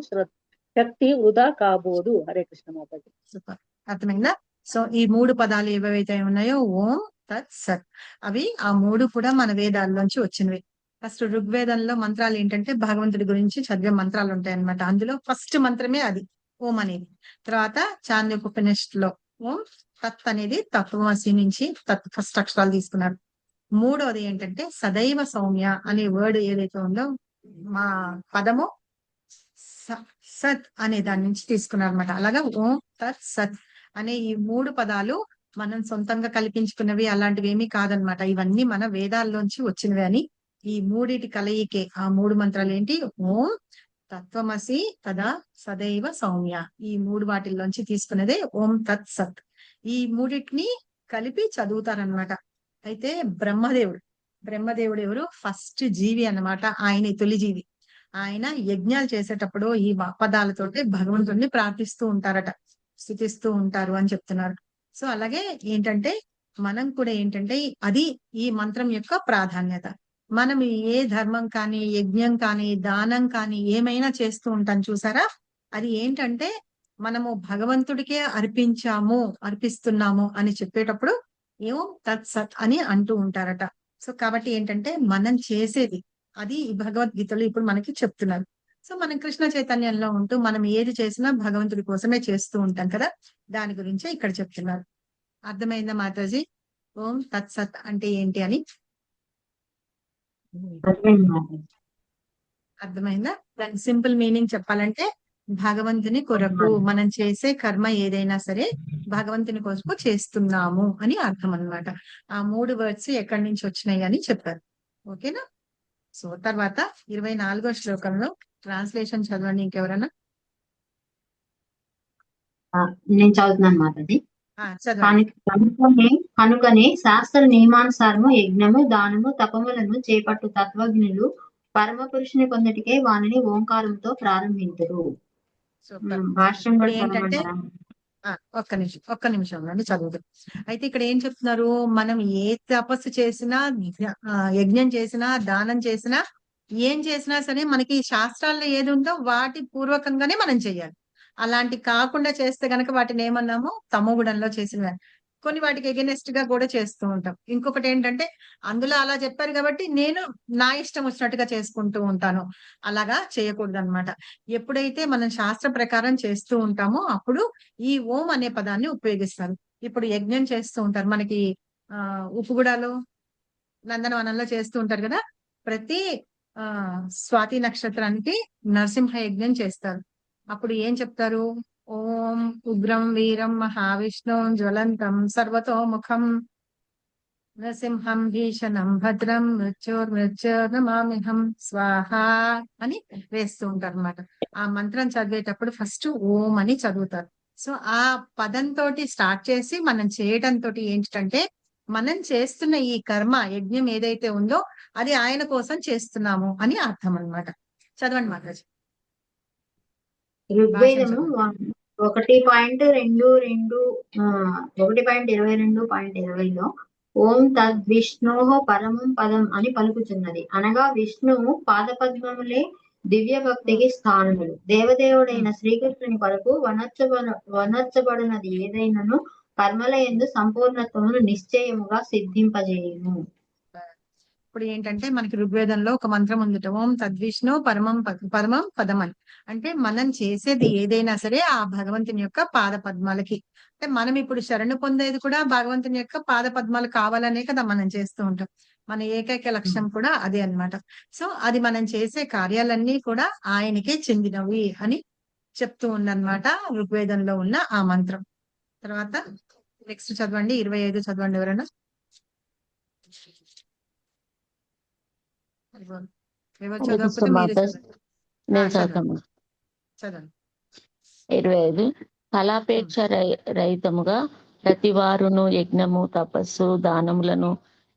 శక్తి వృధా కాబోదు. హరే కృష్ణ మాతాజీ. సూపర్, అర్థమైందా? సో ఈ మూడు పదాలు ఏవైతే ఉన్నాయో ఓం తత్ సత్, అవి ఆ మూడు కూడా మన వేదాల్లోంచి వచ్చినవి. ఫస్ట్ ఋగ్వేదంలో మంత్రాలు ఏంటంటే భగవంతుడి గురించి చదివే మంత్రాలు ఉంటాయి అన్నమాట. అందులో ఫస్ట్ మంత్రమే అది ఓం అనేది. తర్వాత చాంద్రోపనిషత్తులో ఓం తత్ అనేది తత్వమసి నుంచి తత్ ఫస్ట్ అక్షరాలు తీసుకున్నారు. మూడవది ఏంటంటే సదైవ సౌమ్య అనే వర్డ్ ఏదైతే ఉందో మా పదము సత్ అనే దాని నుంచి తీసుకున్నారు అనమాట. అలాగా ఓం తత్ సత్ అనే ఈ మూడు పదాలు మనం సొంతంగా కల్పించుకున్నవి అలాంటివి ఏమీ కాదనమాట. ఇవన్నీ మన వేదాల్లోంచి వచ్చినవి అని ఈ మూడిటి కలయికే ఆ మూడు మంత్రాలు ఏంటి? ఓం తత్వమసి తదా సదైవ సౌమ్య. ఈ మూడు వాటిల్లోంచి తీసుకున్నదే ఓం తత్ సత్. ఈ మూడింటిని కలిపి చదువుతారనమాట. అయితే బ్రహ్మదేవుడు ఎవరు? ఫస్ట్ జీవి అన్నమాట. ఆయన తొలి జీవి. ఆయన యజ్ఞాలు చేసేటప్పుడు ఈ పదాలతోటి భగవంతుడిని ప్రార్థిస్తూ ఉంటారట, స్తుతిస్తూ ఉంటారు అని చెప్తున్నారు. సో అలాగే ఏంటంటే మనం కూడా ఏంటంటే అది ఈ మంత్రం యొక్క ప్రాధాన్యత. మనం ఏ ధర్మం కానీ యజ్ఞం కానీ దానం కానీ ఏమైనా చేస్తూ ఉంటాం చూసారా, అది ఏంటంటే మనము భగవంతుడికే అర్పిస్తున్నాము అని చెప్పేటప్పుడు ఏమో తత్ సత్ అని అంటూ ఉంటారట. సో కాబట్టి ఏంటంటే మనం చేసేది అది ఈ భగవద్గీతలో ఇప్పుడు మనకి చెప్తున్నారు. సో మనం కృష్ణ చైతన్యంలో ఉంటూ మనం ఏది చేసినా భగవంతుడి కోసమే చేస్తూ ఉంటాం కదా, దాని గురించే ఇక్కడ చెప్తున్నారు. అర్థమైందా మాతాజీ? ఓం తత్సత్ అంటే ఏంటి అని అర్థమైంది మాతాజీ. అర్థమైందా? దాని సింపుల్ మీనింగ్ చెప్పాలంటే భగవంతుని కొరకు మనం చేసే కర్మ ఏదైనా సరే భగవంతుని కొరకు చేస్తున్నాము అని అర్థం అన్నమాట. ఆ 3 వర్డ్స్ ఎక్కడి నుంచి వచ్చినాయి అని చెప్పారు. ఓకేనా? సో తర్వాత 24వ శ్లోకంలో ట్రాన్స్లేషన్ చదవండి ఇంకెవరన్నా. నేను చదువుతున్నాను మాతాజీ. చదవండి. కనుకనే శాస్త్ర నియమానుసారము యజ్ఞము దానము తపములను చేపట్టు తత్వజ్ఞులు పరమ పురుషుని పొందటికే వానిని ఓంకారంతో ప్రారంభించరు. సూపర్. భాష్యం ఇప్పుడు కూడా ఏంటంటే చదవమంటారా? ఒక్క నిమిషం అండి చదువుదు. అయితే ఇక్కడ ఏం చెప్తున్నారు, మనం ఏ తపస్సు చేసినా యజ్ఞం చేసినా దానం చేసినా ఏం చేసినా సరే మనకి శాస్త్రాల్లో ఏది ఉందో వాటి పూర్వకంగానే మనం చెయ్యాలి. అలాంటి కాకుండా చేస్తే గనక వాటిని ఏమన్నాము, తమోగుణంలో చేసినవి. కొన్ని వాటికి ఎగెనెస్ట్ గా కూడా చేస్తూ ఉంటాం. ఇంకొకటి ఏంటంటే అందులో అలా చెప్పారు కాబట్టి నేను నా ఇష్టం వచ్చినట్టుగా చేసుకుంటూ ఉంటాను. అలాగా చేయకూడదు అనమాట. ఎప్పుడైతే మనం శాస్త్ర ప్రకారం చేస్తూ ఉంటామో అప్పుడు ఈ ఓం అనే పదాన్ని ఉపయోగిస్తారు. ఇప్పుడు యజ్ఞం చేస్తూ ఉంటారు మనకి ఉప్పుగూడలో నందనవనంలో చేస్తూ ఉంటారు కదా, ప్రతి స్వాతి నక్షత్రానికి నరసింహ యజ్ఞం చేస్తారు. అప్పుడు ఏం చెప్తారు, ఓం ఉగ్రం వీరం మహావిష్ణుం జ్వలంతం సర్వతోముఖం నరసింహం భీషణం భద్రం మృత్యోర్మృత్యోర్నమామ్యహం స్వాహ అని వేస్తూ ఉంటారు అనమాట. ఆ మంత్రం చదివేటప్పుడు ఫస్ట్ ఓం అని చదువుతారు. సో ఆ పదంతో స్టార్ట్ చేసి మనం చేయడంతో ఏంటంటే మనం చేస్తున్న ఈ కర్మ యజ్ఞం ఏదైతే ఉందో అది ఆయన కోసం చేస్తున్నాము అని అర్థం అన్నమాట. చదవండి మాతాజీ. ఋగ్వేదము 1.22.20లో ఓం తద్విష్ణోః పరమం పదం అని పలుకుచున్నది. అనగా విష్ణువు పాదపద్మములే దివ్య భక్తికి స్థానములు. దేవదేవుడైన శ్రీకృష్ణుని కొరకు వనర్చబడినది ఏదైనను కర్మల యందు సంపూర్ణత్వమును నిశ్చయముగా సిద్ధింపజేయును. ఇప్పుడు ఏంటంటే మనకి ఋగ్వేదంలో ఒక మంత్రం ఉంది, ఓం తద్విష్ణు పరమం పదం అని. అంటే మనం చేసేది ఏదైనా సరే ఆ భగవంతుని యొక్క పాద పద్మాలకి, అంటే మనం ఇప్పుడు శరణు పొందేది కూడా భగవంతుని యొక్క పాద పద్మాలు కావాలనే కదా మనం చేస్తూ ఉంటాం. మన ఏకైక లక్ష్యం కూడా అదే అన్నమాట. సో అది మనం చేసే కార్యాలన్నీ కూడా ఆయనకే చెందినవి అని చెప్తూ ఉందన్నమాట ఋగ్వేదంలో ఉన్న ఆ మంత్రం. తర్వాత నెక్స్ట్ చదవండి, 25 చదవండి ఎవరైనా. ఎవరు చదవకపోతే మీరే నేను చదువుతాను. చదవండి. 25 ఫలాపేక్ష రహితముగా ప్రతి వారును యజ్ఞము తపస్సు దానములను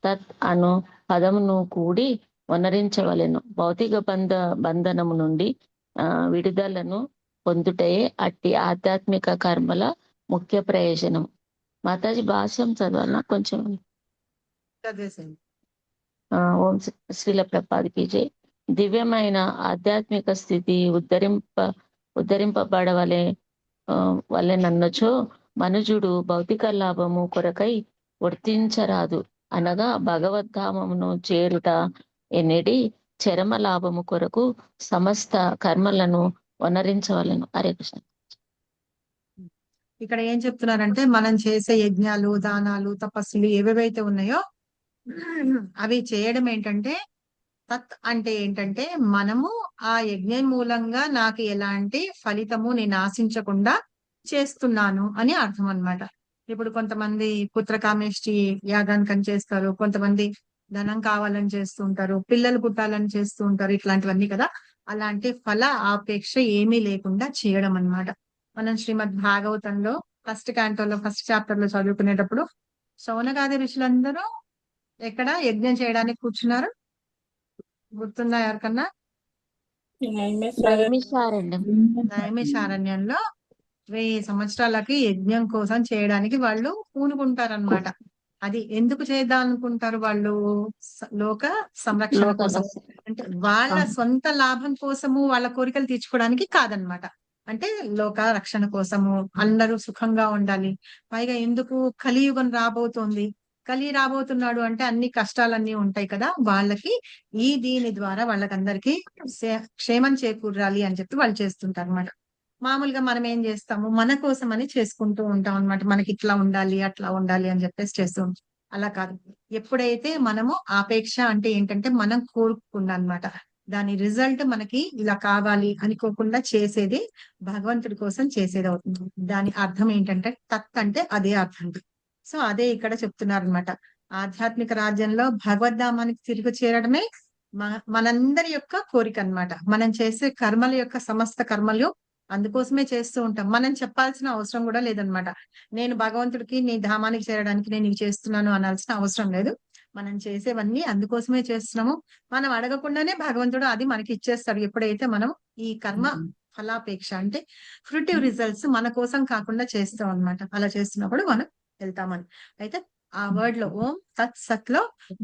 తత్ అను పదమును కూడి వనరించవలెను. భౌతిక బంధనము నుండి విడుదలను పొందుటయే అట్టి ఆధ్యాత్మిక కర్మల ముఖ్య ప్రయోజనం. మాతాజీ భాష్యం చదవాలన్నా కొంచెం. చదివేసేయండి. ఓం శ్రీల ప్రపాదికి జై. దివ్యమైన ఆధ్యాత్మిక స్థితి ఉద్ధరింపబడవలే వలెనన్నచో మనుజుడు భౌతిక లాభము కొరకై వర్తించరాదు. అనగా భగవద్ధామమును చేరుట ఎన్నడి చరమ లాభము కొరకు సమస్త కర్మలను వనరించవలను. హరే కృష్ణ. ఇక్కడ ఏం చెప్తున్నారంటే మనం చేసే యజ్ఞాలు దానాలు తపస్సులు ఏవేవైతే ఉన్నాయో అవి చేయడం ఏంటంటే తత్ అంటే ఏంటంటే మనము ఆ యజ్ఞం మూలంగా నాకు ఎలాంటి ఫలితము నేను ఆశించకుండా చేస్తున్నాను అని అర్థం అన్నమాట. ఇప్పుడు కొంతమంది పుత్రకామేష్టి యాగానికని చేస్తారు, కొంతమంది ధనం కావాలని చేస్తూ ఉంటారు, పిల్లలు పుట్టాలని చేస్తూ ఉంటారు, ఇట్లాంటివన్నీ కదా. అలాంటి ఫల ఆపేక్ష ఏమీ లేకుండా చేయడం అన్నమాట. మనం శ్రీమద్ భాగవతంలో ఫస్ట్ క్యాంటోలో ఫస్ట్ చాప్టర్ లో చదువుకునేటప్పుడు శౌనకాది ఋషులందరూ ఎక్కడ యజ్ఞం చేయడానికి కూర్చున్నారు, గుర్తుందా ఎవరికన్నా? నైమిషారణ్యంలో 1000 సంవత్సరాలకి యజ్ఞం కోసం చేయడానికి వాళ్ళు పూనుకుంటారన్నమాట. అది ఎందుకు చేద్దాం అనుకుంటారు వాళ్ళు? లోక సంరక్షణ కోసం, అంటే వాళ్ళ సొంత లాభం కోసము వాళ్ళ కోరికలు తీర్చుకోవడానికి కాదనమాట. అంటే లోక రక్షణ కోసము, అందరూ సుఖంగా ఉండాలి. పైగా ఎందుకు కలియుగం రాబోతోంది, కలి రాబోతున్నాడు అంటే అన్ని కష్టాలన్నీ ఉంటాయి కదా, వాళ్ళకి ఈ దీని ద్వారా వాళ్ళకందరికీ క్షేమం చేకూరాలి అని చెప్పి వాళ్ళు చేస్తుంటారు అనమాట. మామూలుగా మనం ఏం చేస్తాము, మన కోసం అని చేసుకుంటూ ఉంటాం అనమాట. మనకి ఇట్లా ఉండాలి అట్లా ఉండాలి అని చెప్పేసి చేస్తూ ఉంటాం. అలా కాదు. ఎప్పుడైతే మనము ఆపేక్ష అంటే ఏంటంటే మనం కోరుకున్నా అనమాట, దాని రిజల్ట్ మనకి ఇలా కావాలి అనుకోకుండా చేసేది భగవంతుడి కోసం చేసేది అవుతుంది. దాని అర్థం ఏంటంటే తత్ అంటే అదే అర్థం. సో అదే ఇక్కడ చెప్తున్నారు అనమాట. ఆధ్యాత్మిక రాజ్యంలో భగవద్ధామానికి తిరిగి చేరడమే మనందరి యొక్క కోరిక అన్నమాట. మనం చేసే కర్మల యొక్క సమస్త కర్మలు అందుకోసమే చేస్తూ ఉంటాం. మనం చెప్పాల్సిన అవసరం కూడా లేదనమాట. నేను భగవంతుడికి నీ ధామానికి చేరడానికి నేను ఇవి చేస్తున్నాను అనాల్సిన అవసరం లేదు. మనం చేసేవన్నీ అందుకోసమే చేస్తున్నాము. మనం అడగకుండానే భగవంతుడు అది మనకి ఇచ్చేస్తాడు. ఎప్పుడైతే మనం ఈ కర్మ ఫలాపేక్ష అంటే ఫ్రూటివ్ రిజల్ట్స్ మన కోసం కాకుండా చేస్తాం అన్నమాట. అలా చేస్తున్నప్పుడు మనం వెళ్తామని. అయితే ఆ వర్డ్ లో ఓం తత్ సత్ లో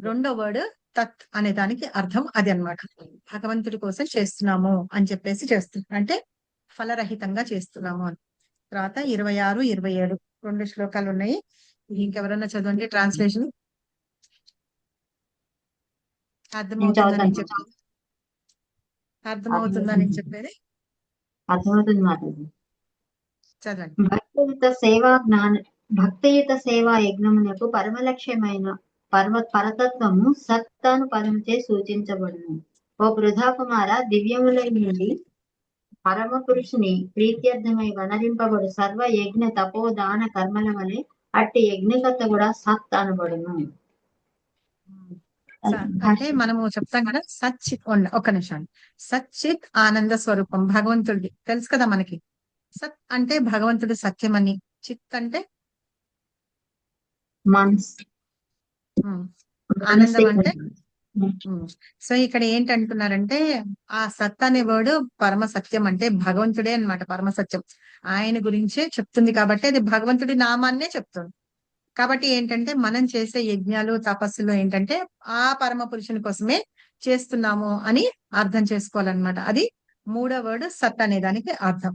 రెండో వర్డ్ తత్ అనే దానికి అర్థం అది అన్నమాట. భగవంతుడి కోసం చేస్తున్నాము అని చెప్పేసి చేస్తున్నాం అంటే ఫలరహితంగా చేస్తున్నాము అని. తర్వాత 26, 27 రెండు శ్లోకాలు ఉన్నాయి. ఇంకెవరన్నా చదవండి ట్రాన్స్లేషన్. అర్థమవుతుందని చెప్పి అర్థమవుతుందని చెప్పేది అర్థమవుతుంది మాట. చదవండి. భక్తియుత సేవా యజ్ఞమునకు పరమలక్ష్యమైన పరతత్వము సత్తాను పదముచే సూచించబడును. ఓ వృధా కుమార, దివ్యములై నుండి పరమ పురుషుని ప్రీత్యర్థమై వనరింపబడు సర్వ యజ్ఞ తపోదాన కర్మల వలె అట్టి యజ్ఞకర్త కూడా సత్ అనబడును. అంటే మనము చెప్తాం కదా సచ్చిత్. ఒక నిమిషం. సచ్చిత్ ఆనంద స్వరూపం భగవంతుడిది తెలుసు కదా మనకి. సత్ అంటే భగవంతుడు సత్యమని, చిత్ అంటే ఆనందం అంటే. సో ఇక్కడ ఏంటంటున్నారంటే ఆ సత్ అనే వర్డ్ పరమ సత్యం అంటే భగవంతుడే అన్నమాట. పరమ సత్యం ఆయన గురించే చెప్తుంది కాబట్టి అది భగవంతుడి నామాన్నే చెప్తుంది. కాబట్టి ఏంటంటే మనం చేసే యజ్ఞాలు తపస్సులు ఏంటంటే ఆ పరమ పురుషుని కోసమే చేస్తున్నాము అని అర్థం చేసుకోవాలన్నమాట. అది మూడో వర్డ్ సత్ అనే దానికి అర్థం.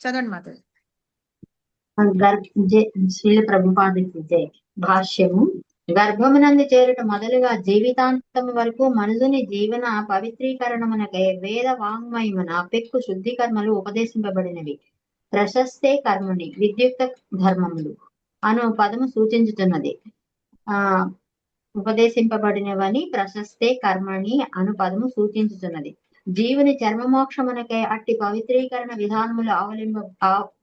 చదవండి మాత. శ్రీల ప్రభుపాదికి జై. భాష్యము. గర్భమునందు చేరుట మొదలుగా జీవితాంతము వరకు మనుషుని జీవన పవిత్రీకరణమునకై వేద వాంగ్మయమున పెక్కు శుద్ధి కర్మలు ఉపదేశింపబడినవి. ప్రశస్తే కర్మని విద్యుక్త ధర్మములు అను పదము సూచించుతున్నది. ఉపదేశింపబడినవని ప్రశస్తే కర్మణి అను పదము సూచించుతున్నది. జీవుని చర్మమోక్షమునకై అట్టి పవిత్రీకరణ విధానములు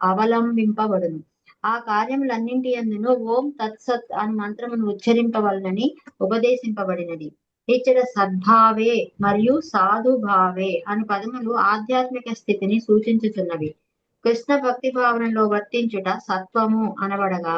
అవలంబింపబడును. ఆ కార్యములన్నింటి యందును ఓం తత్సత్ అను మంత్రమును ఉచ్చరింపవలనని ఉపదేశింపబడినది. ఇచ్చట సద్భావే మరియు సాధుభావే అను పదములు ఆధ్యాత్మిక స్థితిని సూచించుతున్నవి. కృష్ణ భక్తి భావనలో వర్తించుట సత్వము అనబడగా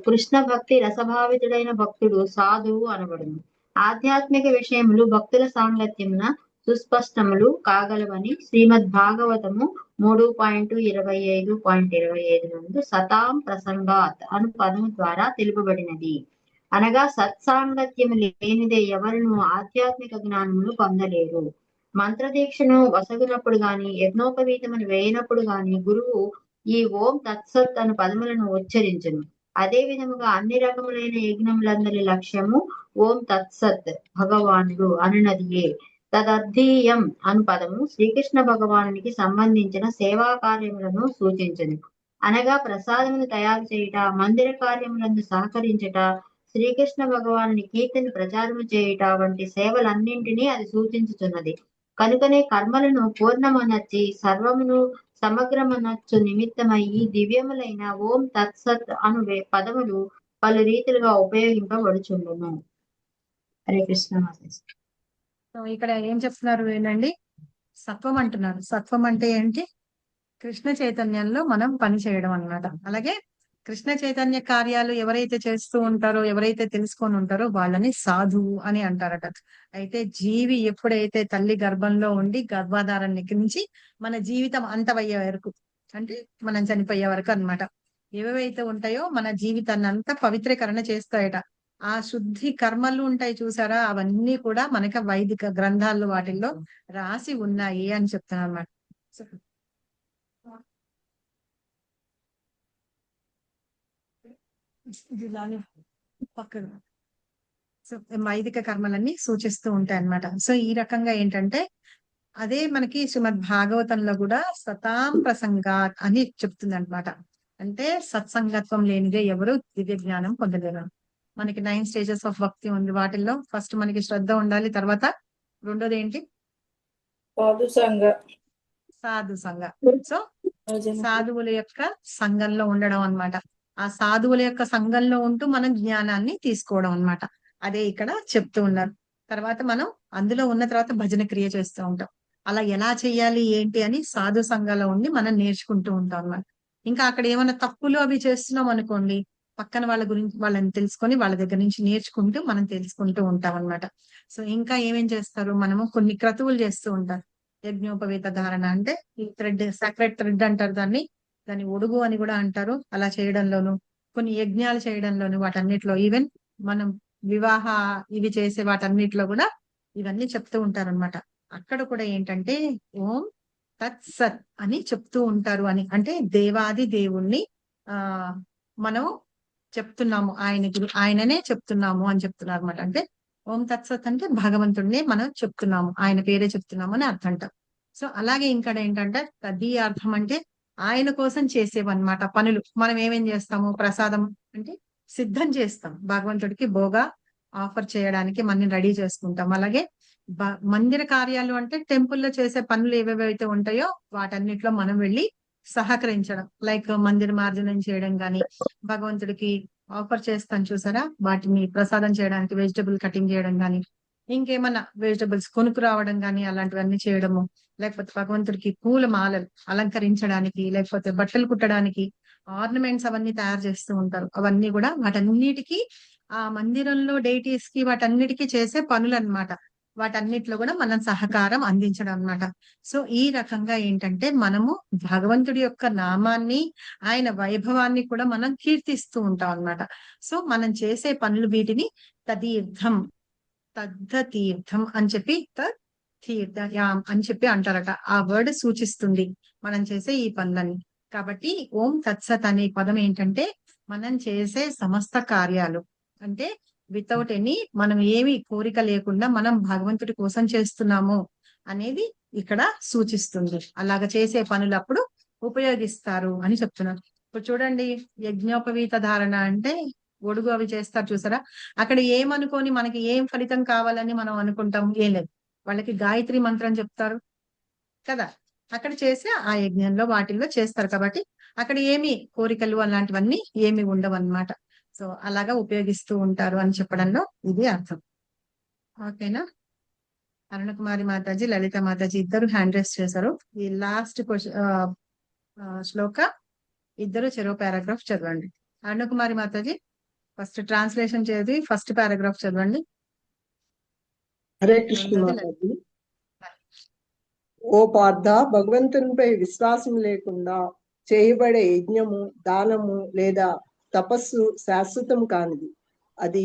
కృష్ణ భక్తి రసభావితుడైన భక్తుడు సాధువు అనబడును. ఆధ్యాత్మిక విషయములు భక్తుల సాంగత్యమున సుస్పష్టములు కాగలవని శ్రీమద్ భాగవతము 3.25.25 నందు సతాం ప్రసంగాత్ అను పదము ద్వారా తెలుపబడినది. అనగా సత్సాంగత్యము లేనిదే ఎవరును ఆధ్యాత్మిక జ్ఞానమును పొందలేరు. మంత్రదీక్షను వసగునప్పుడు గాని యజ్ఞోపవీతమును వేయనప్పుడు గాని గురువు ఈ ఓం తత్సత్ అను పదములను ఉచ్చరించును. అదే విధముగా అన్ని రకములైన యజ్ఞములందరి లక్ష్యము ఓం తత్సత్ భగవానుడు అనునదియే. తదర్థీయం అను పదము శ్రీకృష్ణ భగవానునికి సంబంధించిన సేవా కార్యములను సూచించును. అనగా ప్రసాదమును తయారు చేయుట, మందిర కార్యములందు సహకరించుట, శ్రీకృష్ణ భగవానుని కీర్తిని ప్రచారము చేయుట వంటి సేవలన్నింటినీ అది సూచించుతున్నది. కనుకనే కర్మలను పూర్ణమనర్చి సర్వమును సమగ్రమనర్చు నిమిత్తమై ఈ దివ్యములైన ఓం తత్సత్ అను పదములు పలు రీతిలుగా ఉపయోగింపబడుచుండును. హరే కృష్ణ. ఇక్కడ ఏం చెప్తున్నారు ఏంటండి, సత్వం అంటున్నారు. సత్వం అంటే ఏంటి? కృష్ణ చైతన్యంలో మనం పని చేయడం అన్నమాట. అలాగే కృష్ణ చైతన్య కార్యాలు ఎవరైతే చేస్తూ ఉంటారో, ఎవరైతే తెలుసుకొని ఉంటారో వాళ్ళని సాధువు అని అంటారట. అయితే జీవి ఎప్పుడైతే తల్లి గర్భంలో ఉండి గర్భాధారం నుంచి మన జీవితం అంతమయ్యే వరకు, అంటే మనం చనిపోయే వరకు అన్నమాట, ఏవైతే ఉంటాయో మన జీవితాన్ని అంతా పవిత్రీకరణ చేస్తాయట. ఆ శుద్ధి కర్మలు ఉంటాయి చూసారా, అవన్నీ కూడా మనకి వైదిక గ్రంథాల్లో వాటిల్లో రాసి ఉన్నాయి అని చెప్తున్నారు అన్నమాట. పక్కన. సో వైదిక కర్మలన్నీ సూచిస్తూ ఉంటాయి అన్నమాట. సో ఈ రకంగా ఏంటంటే అదే మనకి శ్రీమద్ భాగవతంలో కూడా సతాం ప్రసంగాత్ అని చెప్తుంది అనమాట. అంటే సత్సంగత్వం లేనిదే ఎవరు దివ్య జ్ఞానం పొందలేరు. మనకి 9 స్టేజెస్ ఆఫ్ భక్తి ఉంది. వాటిల్లో ఫస్ట్ మనకి శ్రద్ధ ఉండాలి. తర్వాత రెండోది ఏంటి? సాధు సంఘ. సో సాధువుల యొక్క సంఘంలో ఉండడం అన్నమాట. ఆ సాధువుల యొక్క సంఘంలో ఉంటూ మనం జ్ఞానాన్ని తీసుకోవడం అన్నమాట. అదే ఇక్కడ చెప్తూ ఉన్నారు. తర్వాత మనం అందులో ఉన్న తర్వాత భజన క్రియ చేస్తూ ఉంటాం. అలా ఎలా చెయ్యాలి ఏంటి అని సాధు సంఘంలో ఉండి మనం నేర్చుకుంటూ ఉంటాం అన్నమాట. ఇంకా అక్కడ ఏమైనా తప్పులు అవి చేస్తున్నాం అనుకోండి, పక్కన వాళ్ళ గురించి వాళ్ళని తెలుసుకొని వాళ్ళ దగ్గర నుంచి నేర్చుకుంటూ మనం తెలుసుకుంటూ ఉంటాం అన్నమాట. సో ఇంకా ఏమేం చేస్తారు, మనము కొన్ని క్రతువులు చేస్తూ ఉంటారు. యజ్ఞోపవేత ధారణ అంటే ఈ థ్రెడ్, సక్రెడ్ థ్రెడ్ అంటారు దాన్ని ఒడుగు అని కూడా అంటారు. అలా చేయడంలోను, కొన్ని యజ్ఞాలు చేయడంలోను, వాటన్నిటిలో ఈవెన్ మనం వివాహ ఇవి చేసే వాటన్నిటిలో కూడా ఇవన్నీ చెప్తూ ఉంటారు అనమాట. అక్కడ కూడా ఏంటంటే ఓం తత్ సత్ అని చెప్తూ ఉంటారు అని, అంటే దేవాది దేవుణ్ణి మనం చెప్తున్నాము, ఆయననే చెప్తున్నాము అని చెప్తున్నారు అనమాట. అంటే ఓం తత్సత్ అంటే భగవంతుడినే మనం చెప్తున్నాము, ఆయన పేరే చెప్తున్నాము అని అర్థం అంటాం. సో అలాగే ఇంకా ఏంటంటే తదీ అర్థం అంటే ఆయన కోసం చేసేవన్నమాట పనులు. మనం ఏమేం చేస్తాము, ప్రసాదం అంటే సిద్ధం చేస్తాం, భగవంతుడికి భోగా ఆఫర్ చేయడానికి మనం రెడీ చేసుకుంటాం. అలాగే మందిర కార్యాలు అంటే టెంపుల్లో చేసే పనులు ఏవేవైతే ఉంటాయో వాటన్నిటిలో మనం వెళ్ళి సహకరించడం, లైక్ మందిర మార్జనం చేయడం గాని, భగవంతుడికి ఆఫర్ చేస్తాను చూసారా వాటిని ప్రసాదం చేయడానికి వెజిటబుల్ కటింగ్ చేయడం గాని, ఇంకేమన్నా వెజిటబుల్స్ కొనుక్కు రావడం గాని అలాంటివన్నీ చేయడము, లేకపోతే భగవంతుడికి పూల మాలలు అలంకరించడానికి, లేకపోతే బట్టలు కుట్టడానికి ఆర్నమెంట్స్ అవన్నీ తయారు చేస్తూ ఉంటారు. అవన్నీ కూడా వాటన్నిటికీ ఆ మందిరంలో డైటీస్ కి వాటన్నిటికీ చేసే పనులు అన్నమాట. వాటన్నిటిలో కూడా మనం సహకారం అందించడం అన్నమాట. సో ఈ రకంగా ఏంటంటే మనము భగవంతుడి యొక్క నామాన్ని, ఆయన వైభవాన్ని కూడా మనం కీర్తిస్తూ ఉంటాం అన్నమాట. సో మనం చేసే పనులు వీటిని తదీర్థం, తీర్థం అని చెప్పి తీర్థయాం అని చెప్పి అంటారట. ఆ వర్డ్ సూచిస్తుంది మనం చేసే ఈ పనులని. కాబట్టి ఓం తత్సత్ అనే పదం ఏంటంటే మనం చేసే సమస్త కార్యాలు, అంటే వితౌట్ ఎనీ మనం ఏమి కోరిక లేకుండా మనం భగవంతుడి కోసం చేస్తున్నాము అనేది ఇక్కడ సూచిస్తుంది. అలాగ చేసే పనులప్పుడు ఉపయోగిస్తారు అని చెప్తున్నారు. ఇప్పుడు చూడండి, యజ్ఞోపవీత ధారణ అంటే ఒడుగు అవి చేస్తారు చూసారా, అక్కడ ఏమనుకొని మనకి ఏం ఫలితం కావాలని మనం అనుకుంటాం, ఏం లేదు, వాళ్ళకి గాయత్రి మంత్రం చెప్తారు కదా, అక్కడ చేసి ఆ యజ్ఞంలో వాటిల్లో చేస్తారు. కాబట్టి అక్కడ ఏమి కోరికలు అలాంటివన్నీ ఏమి ఉండవు అన్నమాట. సో అలాగా ఉపయోగిస్తూ ఉంటారు అని చెప్పడంలో ఇది అర్థం. ఓకేనా? అరుణకుమారి మాతాజీ, లలిత మాతాజీ ఇద్దరు హ్యాండ్ రైస్ చేశారు. ఈ లాస్ట్ శ్లోక ఇద్దరు చెరో పారాగ్రాఫ్ చదవండి. అరుణకుమారి మాతాజీ ఫస్ట్ ట్రాన్స్లేషన్ చేసి ఫస్ట్ పారాగ్రాఫ్ చదవండి. హరే కృష్ణ మాతాజీ. ఓ పార్థ, భగవంతునిపై విశ్వాసం లేకుండా చేయబడే యజ్ఞము, దానము లేదా తపస్సు శాశ్వతం కానిది. అది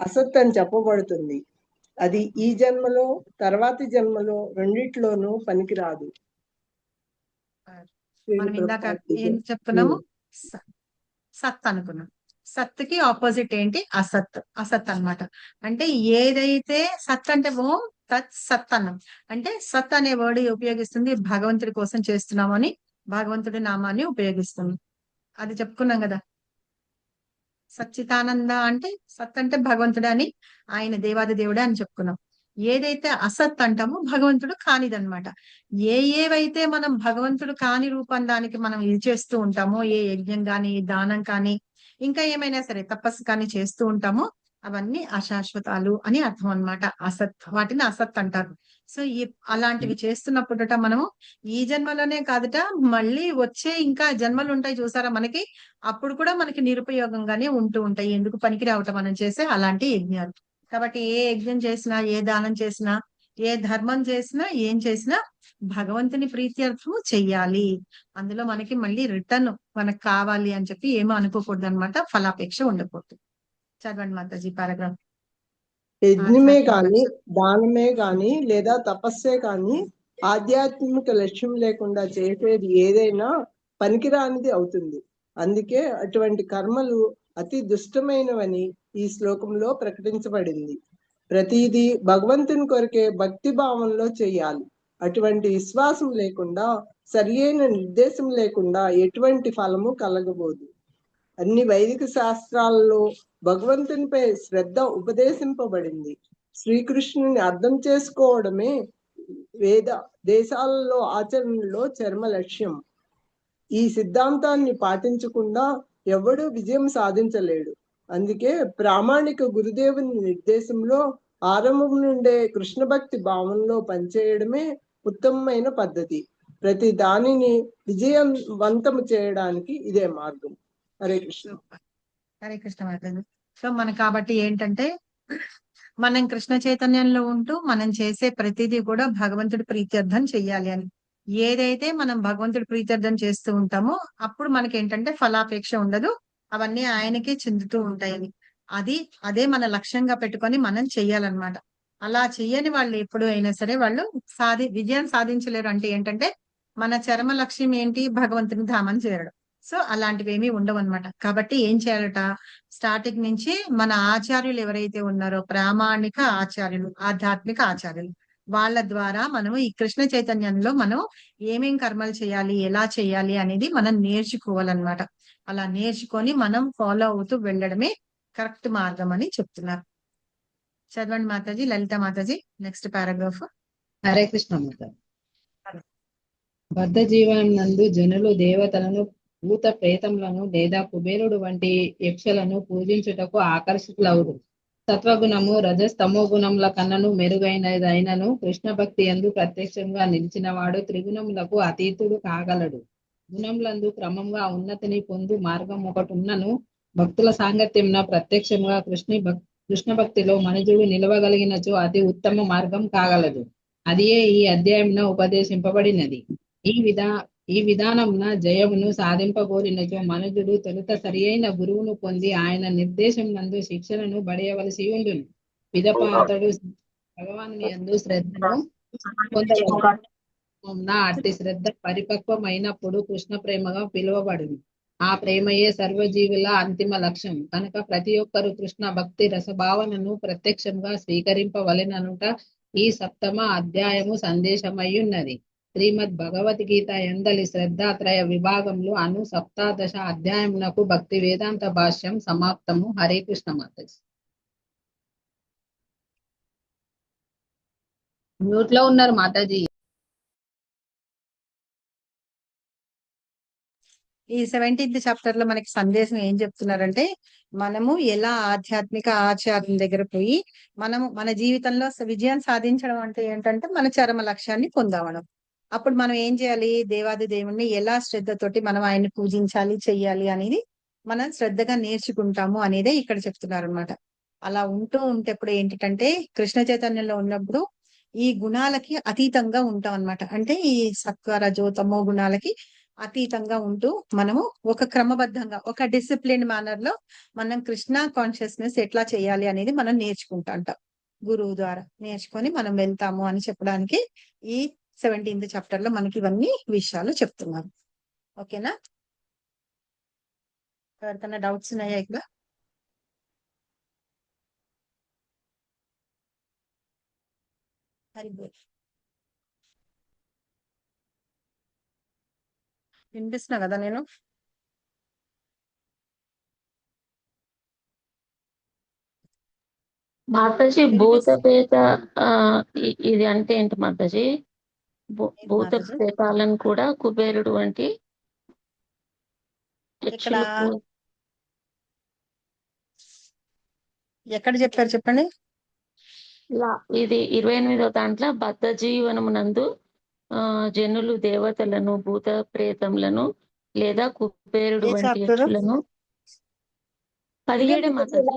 అసత్ అని చెప్పబడుతుంది. అది ఈ జన్మలో తర్వాతి జన్మలో రెండిట్లోనూ పనికిరాదు. మనం ఇందాక ఏం చెప్తున్నాము, సత్ అనుకున్నాం. సత్కి ఆపోజిట్ ఏంటి, అసత్. అసత్ అన్నమాట. అంటే ఏదైతే సత్ అంటే ఓం తత్ సత్ అన్నాం, అంటే సత్ అనే వర్డ్ ఉపయోగిస్తుంది భగవంతుడి కోసం చేస్తున్నాము అని, భగవంతుడి నామాన్ని ఉపయోగిస్తుంది. అది చెప్పుకున్నాం కదా. సచ్చితానంద అంటే సత్ అంటే భగవంతుడు అని, ఆయన దేవాది దేవుడే అని చెప్పుకున్నాం. ఏదైతే అసత్ అంటామో భగవంతుడు కానిదన్నమాట. ఏవైతే మనం భగవంతుడు కాని రూపం దానికి మనం ఇది చేస్తూ ఉంటామో, ఏ యజ్ఞం కానీ, దానం కానీ, ఇంకా ఏమైనా సరే తపస్సు కానీ చేస్తూ ఉంటామో అవన్నీ అశాశ్వతాలు అని అర్థం అన్నమాట. అసత్, వాటిని అసత్ అంటారు. సో అలాంటివి చేస్తున్నప్పుడట మనము ఈ జన్మలోనే కాదట, మళ్ళీ వచ్చే ఇంకా జన్మలు ఉంటాయి చూసారా మనకి, అప్పుడు కూడా మనకి నిరుపయోగంగానే ఉంటూ ఉంటాయి. ఎందుకు పనికి రావటం మనం చేసే అలాంటి యజ్ఞాలు. కాబట్టి ఏ యజ్ఞం చేసినా, ఏ దానం చేసినా, ఏ ధర్మం చేసినా, ఏం చేసినా భగవంతుని ప్రీత్యర్థము చెయ్యాలి. అందులో మనకి మళ్ళీ రిటర్న్ మనకు కావాలి అని చెప్పి ఏమో అనుకోకూడదు అనమాట. ఫలాపేక్ష ఉండకూడదు. చదవండి మాతాజీ పారాగ్రాఫ్. యజ్ఞమే గాని, దానమే గాని లేదా తపస్సే గాని ఆధ్యాత్మిక లక్ష్యం లేకుండా చేసేది ఏదైనా పనికిరానిది అవుతుంది. అందుకే అటువంటి కర్మలు అతి దుష్టమైనవని ఈ శ్లోకంలో ప్రకటించబడింది. ప్రతిదీ భగవంతుని కొరకే భక్తి భావంలో చెయ్యాలి. అటువంటి విశ్వాసం లేకుండా, సరియైన నిర్దేశం లేకుండా ఎటువంటి ఫలము కలగబోదు. అన్ని వైదిక శాస్త్రాలలో భగవంతునిపై శ్రద్ధ ఉపదేశింపబడింది. శ్రీకృష్ణుని అర్థం చేసుకోవడమే వేద దేశాలలో ఆచరణలో చర్మ లక్ష్యం. ఈ సిద్ధాంతాన్ని పాటించకుండా ఎవడూ విజయం సాధించలేడు. అందుకే ప్రామాణిక గురుదేవుని నిర్దేశంలో ఆరంభం నుండే కృష్ణ భక్తి భావంలో పనిచేయడమే ఉత్తమమైన పద్ధతి. ప్రతి దానిని విజయవంతం చేయడానికి ఇదే మార్గం. హరే కృష్ణ. హరే కృష్ణ మాతాజీ. సో మనం కాబట్టి ఏంటంటే మనం కృష్ణ చైతన్యంలో ఉంటూ మనం చేసే ప్రతిదీ కూడా భగవంతుడి ప్రీత్యర్థం చెయ్యాలి అని. ఏదైతే మనం భగవంతుడి ప్రీత్యర్థం చేస్తూ ఉంటామో అప్పుడు మనకి ఏంటంటే ఫలాపేక్ష ఉండదు, అవన్నీ ఆయనకే చెందుతూ ఉంటాయి. అదే మన లక్ష్యంగా పెట్టుకొని మనం చెయ్యాలన్నమాట. అలా చెయ్యని వాళ్ళు ఎప్పుడు అయినా సరే వాళ్ళు విజయం సాధించలేరు. అంటే ఏంటంటే మన చరమ లక్ష్యం ఏంటి? భగవంతుని ధామం చేరడం. సో అలాంటివి ఏమీ ఉండవు అనమాట. కాబట్టి ఏం చేయాలట, స్టార్టింగ్ నుంచి మన ఆచార్యులు ఎవరైతే ఉన్నారో, ప్రామాణిక ఆచార్యులు, ఆధ్యాత్మిక ఆచార్యులు, వాళ్ళ ద్వారా మనము ఈ కృష్ణ చైతన్యంలో మనం ఏమేం కర్మలు చేయాలి, ఎలా చేయాలి అనేది మనం నేర్చుకోవాలన్నమాట. అలా నేర్చుకొని మనం ఫాలో అవుతూ వెళ్ళడమే కరెక్ట్ మార్గం అని చెప్తున్నారు. చదవండి మాతాజీ. లలిత మాతాజీ, నెక్స్ట్ పారాగ్రాఫ్. హరే కృష్ణ మాత. బద్ధ జీవనం నందు జనులు దేవతలను, భూత ప్రేతములను లేదా కుబేరుడు వంటి యక్షలను పూజించుటకు ఆకర్షితులవురు. సత్వగుణము రజస్తమో గుణముల కన్నను మెరుగైనదైనను కృష్ణ భక్తి యందు ప్రత్యక్షంగా నిలిచిన వాడు త్రిగుణములకు అతీతుడు కాగలడు. గుణములందు క్రమంగా ఉన్నతిని పొందు మార్గం ఒకటున్నను భక్తుల సాంగత్యంన ప్రత్యక్షంగా కృష్ణ భక్తిలో మనుజుడు నిలవగలిగినచో అతి ఉత్తమ మార్గం కాగలదు. అదియే ఈ అధ్యాయంన ఉపదేశింపబడినది. ఈ విధానంన జయమును సాధింపగోరినచో మనుజుడు తొలుత సరియైన గురువును పొంది ఆయన నిర్దేశం నందు శిక్షలను బడయవలసి ఉండును. పిదప అతడు భగవానుని యందు శ్రద్ధను పొందవలెను. అట్టి శ్రద్ధ పరిపక్వమైనప్పుడు కృష్ణ ప్రేమగా పిలువబడును. ఆ ప్రేమయే సర్వజీవుల అంతిమ లక్ష్యం కనుక ప్రతి ఒక్కరు కృష్ణ భక్తి రసభావనను ప్రత్యక్షంగా స్వీకరింపవలెననుట ఈ సప్తమ అధ్యాయము సందేశమయ్యున్నది. శ్రీమద్ భగవద్గీత ఎందలి శ్రద్ధాత్రయ విభాగంలో అను సప్తాదశ అధ్యాయమునకు భక్తి వేదాంత భాష్యం సమాప్తము. హరే కృష్ణ మాతాజీ. మ్యూట్ లో ఉన్నారు మాతాజీ. ఈ 17th చాప్టర్ లో మనకి సందేశం ఏం చెప్తున్నారంటే, మనము ఎలా ఆధ్యాత్మిక ఆచార్యుల దగ్గర పోయి మనము మన జీవితంలో విజయం సాధించడం అంటే ఏంటంటే మన చరమ లక్ష్యాన్ని పొందామడం. అప్పుడు మనం ఏం చేయాలి? దేవాది దేవుణ్ణి ఎలా శ్రద్ధతోటి మనం ఆయన్ని పూజించాలి, చెయ్యాలి అనేది మనం శ్రద్ధగా నేర్చుకుంటాము అనేదే ఇక్కడ చెప్తున్నారు అనమాట. అలా ఉంటూ ఉంటేప్పుడు ఏంటంటే కృష్ణ చైతన్యంలో ఉన్నప్పుడు ఈ గుణాలకి అతీతంగా ఉంటాం అనమాట. అంటే ఈ సత్వ రజో తమో గుణాలకి అతీతంగా ఉంటూ మనము ఒక క్రమబద్ధంగా ఒక డిసిప్లిన్ మేనర్ లో మనం కృష్ణ కాన్షియస్నెస్ ఎట్లా చేయాలి అనేది మనం నేర్చుకుంటా ఉంటాం. గురువు ద్వారా నేర్చుకొని మనం వెళ్తాము అని చెప్పడానికి ఈ 17th చాప్టర్ లో మనకి ఇవన్నీ విషయాలు చెప్తున్నారు. ఓకేనా? ఎవరికైనా డౌట్స్ ఉన్నాయా ఇక్కడ? Very good. వినిపిస్తున్నా కదా నేను? మాతాజీ భూత ప్రేత ఇది అంటే ఏంటి మాతాజీ? భూత ప్రేతాలను కూడా కుబేరుడు వంటి ఇక్కడ ఎక్కడ చెప్పారు చెప్పండి? ఇది 28వ దాంట్లో బద్ధ జీవనమునందు జనులు దేవతలను, భూత ప్రేతములను లేదా కుబేరుడు వంటి యక్షులను 17 మాతాజీ.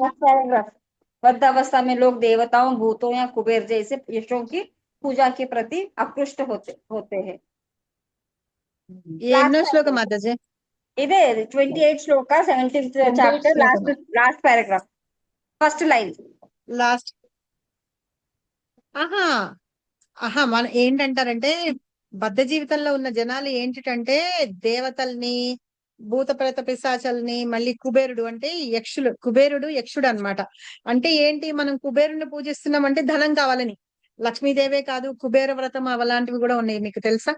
बद्ध अवस्था में लोग देवताओं, भूतों या कुबेर जैसे यशों की पूजा के प्रति आकृष्ट होते हैं. ఎన్నో శ్లోకం మాతాజీ? ఇదే 28 శ్లోక 17th chapter last paragraph first line last. మన ఏంటంటారంటే బద్ధ జీవితంలో ఉన్న జనాలు ఏంటంటే దేవతల్ని, భూత ప్రేత పిశాచాలని, మళ్ళీ కుబేరుడు అంటే యక్షులు, కుబేరుడు యక్షుడు అన్నమాట. అంటే ఏంటి, మనం కుబేరుని పూజిస్తున్నాం అంటే ధనం కావాలని. లక్ష్మీదేవే కాదు, కుబేర వ్రతం అలాంటివి కూడా ఉన్నాయి, మీకు తెలుసా?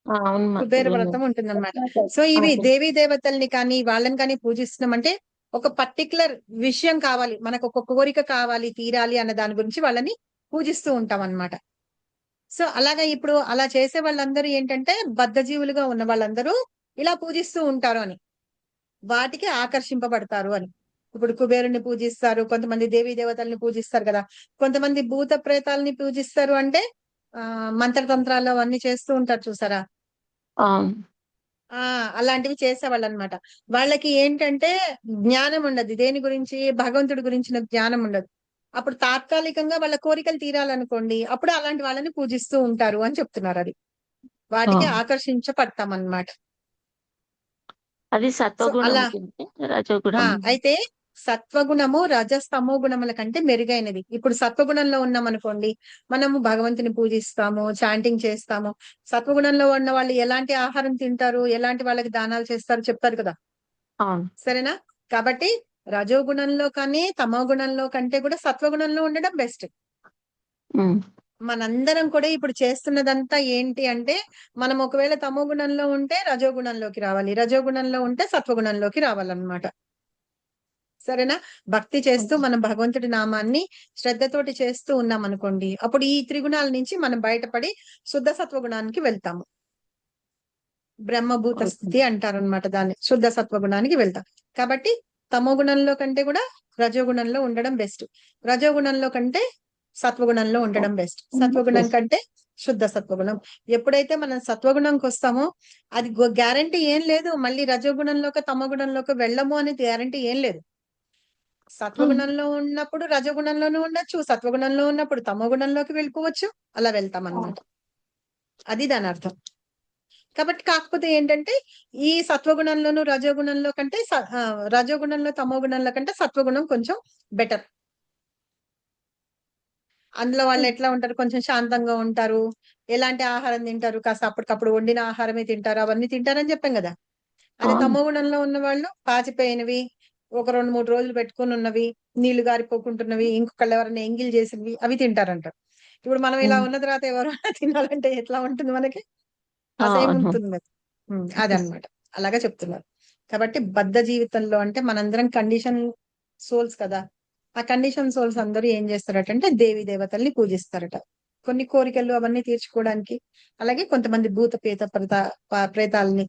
అవును కుబేర మాతాజీ. వ్రతం ఉంటుందన్నమాట. సో ఇవి దేవీ దేవతల్ని కానీ వాళ్ళని కానీ పూజిస్తున్నాం అంటే ఒక పర్టికులర్ విషయం కావాలి, మనకు ఒక కోరిక కావాలి, తీరాలి అన్న దాని గురించి వాళ్ళని పూజిస్తూ ఉంటాం అన్నమాట. సో అలాగా ఇప్పుడు అలా చేసే వాళ్ళందరూ ఏంటంటే బద్ధజీవులుగా ఉన్న వాళ్ళందరూ ఇలా పూజిస్తూ ఉంటారు అని, వాటికి ఆకర్షింపబడతారు అని. ఇప్పుడు కుబేరుని పూజిస్తారు, కొంతమంది దేవీ దేవతల్ని పూజిస్తారు కదా, కొంతమంది భూత ప్రేతాలని పూజిస్తారు. అంటే మంత్రతంత్రాలు అవన్నీ చేస్తూ ఉంటారు చూసారా, అవును. అలాంటివి చేసేవాళ్ళు అనమాట. వాళ్ళకి ఏంటంటే జ్ఞానం ఉండదు, దేని గురించి, భగవంతుడి గురించిన జ్ఞానం ఉండదు. అప్పుడు తాత్కాలికంగా వాళ్ళ కోరికలు తీరాలనుకోండి, అప్పుడు అలాంటి వాళ్ళని పూజిస్తూ ఉంటారు అని చెప్తున్నారు. అది వాటికి ఆ. ఆకర్షించబడతాం అన్నమాట. అది సో సత్వగుణం అలా రజోగుణం. అయితే సత్వగుణము రజస్తమో గుణముల కంటే మెరుగైనది. ఇప్పుడు సత్వగుణంలో ఉన్నాం అనుకోండి, మనము భగవంతుని పూజిస్తాము, చాంటింగ్ చేస్తాము. సత్వగుణంలో ఉన్న వాళ్ళు ఎలాంటి ఆహారం తింటారు, ఎలాంటి వాళ్ళకి దానాలు చేస్తారు చెప్తారు కదా, అవును. సరేనా? కాబట్టి రజోగుణంలో కానీ తమో గుణంలో కంటే కూడా సత్వగుణంలో ఉండడం బెస్ట్. ఉమ్. మనందరం కూడా ఇప్పుడు చేస్తున్నదంతా ఏంటి అంటే, మనం ఒకవేళ తమో గుణంలో ఉంటే రజోగుణంలోకి రావాలి, రజోగుణంలో ఉంటే సత్వగుణంలోకి రావాలన్నమాట. సరేనా? భక్తి చేస్తూ మనం భగవంతుడి నామాన్ని శ్రద్ధతోటి చేస్తూ ఉన్నాం అనుకోండి, అప్పుడు ఈ త్రిగుణాల నుంచి మనం బయటపడి శుద్ధ సత్వగుణానికి వెళ్తాము. బ్రహ్మభూత స్థితి అంటారనమాట దాన్ని, శుద్ధ సత్వగుణానికి వెళ్తాం. కాబట్టి తమో గుణంలో కంటే కూడా రజోగుణంలో ఉండడం బెస్ట్, రజోగుణంలో కంటే సత్వగుణంలో ఉండడం బెస్ట్, సత్వగుణం కంటే శుద్ధ సత్వగుణం. ఎప్పుడైతే మనం సత్వగుణంకి వస్తామో అది గ్యారంటీ ఏం లేదు, మళ్ళీ రజోగుణంలోకి తమో గుణంలోకి వెళ్ళము అనేది గ్యారంటీ ఏం లేదు. సత్వగుణంలో ఉన్నప్పుడు రజోగుణంలోనూ ఉండొచ్చు, సత్వగుణంలో ఉన్నప్పుడు తమో గుణంలోకి వెళ్ళిపోవచ్చు, అలా వెళ్తాం అన్నమాట. అది దాని అర్థం. కాబట్టి కాకపోతే ఏంటంటే ఈ సత్వగుణంలోను రజోగుణంలో కంటే రజోగుణంలో తమో గుణంలో కంటే సత్వగుణం కొంచెం బెటర్. అందులో వాళ్ళు ఎట్లా ఉంటారు, కొంచెం శాంతంగా ఉంటారు, ఎలాంటి ఆహారం తింటారు, కాస్త అప్పటికప్పుడు వండిన ఆహారమే తింటారు, అవన్నీ తింటారని చెప్పాం కదా. అదే తమో గుణంలో ఉన్న వాళ్ళు పాచిపోయినవి, ఒక 2-3 రోజులు పెట్టుకుని ఉన్నవి, నీళ్లు గారిపోకుంటున్నవి, ఇంకొకళ్ళు ఎవరైనా ఎంగిల్ చేసినవి అవి తింటారంటారు. ఇప్పుడు మనం ఇలా ఉన్న తర్వాత ఎవరైనా తినాలంటే ఎట్లా ఉంటుంది మనకి, అసహ్యం ఉంటుంది. అదనమాట, అలాగా చెప్తున్నారు. కాబట్టి బద్ధ జీవితంలో అంటే మనందరం కండిషన్ సోల్స్ కదా, ఆ కండిషన్ సోల్స్ అందరూ ఏం చేస్తారట అంటే దేవీ దేవతల్ని పూజిస్తారట, కొన్ని కోరికలు అవన్నీ తీర్చుకోవడానికి. అలాగే కొంతమంది భూత ప్రేతాలని,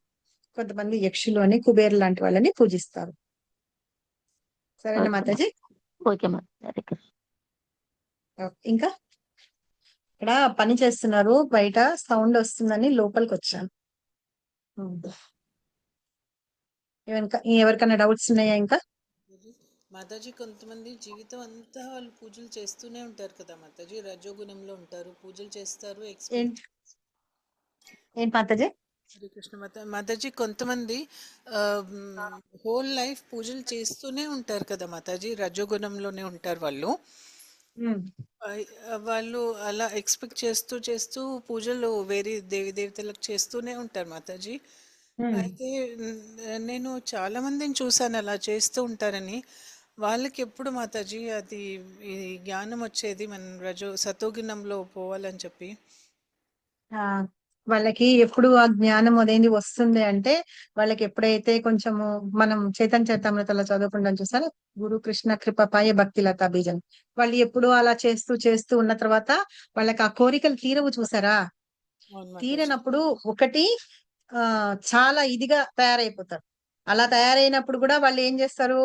కొంతమంది యక్షులు అని, కుబేరు లాంటి వాళ్ళని పూజిస్తారు. సరేనా మాతాజీ? ఓకే మాతాజీ. ఇంకా ఇక్కడ పని చేస్తున్నారు, బయట సౌండ్ వస్తుందని లోపలికి వచ్చాను. ఎవరికైనా డౌట్స్ ఉన్నాయా ఇంకా? మాతాజీ, కొంతమంది జీవితం అంతా వాళ్ళు పూజలు చేస్తూనే ఉంటారు కదా మాతాజీ, రజోగుణంలో ఉంటారు, పూజలు చేస్తారు. ఏంటి మాతాజీ? హరే కృష్ణ మాతాజీ, కొంతమంది హోల్ లైఫ్ పూజలు చేస్తూనే ఉంటారు కదా మాతాజీ, రజోగుణంలోనే ఉంటారు వాళ్ళు. వాళ్ళు అలా ఎక్స్పెక్ట్ చేస్తూ చేస్తూ పూజలు వేరే దేవి దేవతలకు చేస్తూనే ఉంటారు మాతాజీ. అయితే నేను చాలా మందిని చూసాను అలా చేస్తూ ఉంటారని. వాళ్ళకి ఎప్పుడు మాతాజీ అది ఈ జ్ఞానం వచ్చేది, మనం సతోగుణంలో పోవాలని చెప్పి? వాళ్ళకి ఎప్పుడు ఆ జ్ఞానం అనేది వస్తుంది అంటే, వాళ్ళకి ఎప్పుడైతే కొంచెము మనం చైతన్య చరితామృతలో చదువుకుంటాం చూసారు, గురు కృష్ణ కృపపాయ భక్తి లతా బీజం, వాళ్ళు ఎప్పుడు అలా చేస్తూ చేస్తూ ఉన్న తర్వాత వాళ్ళకి ఆ కోరికలు తీరవు చూసారా. తీరనప్పుడు ఒకటి చాలా ఇదిగా తయారైపోతారు. అలా తయారైనప్పుడు కూడా వాళ్ళు ఏం చేస్తారు,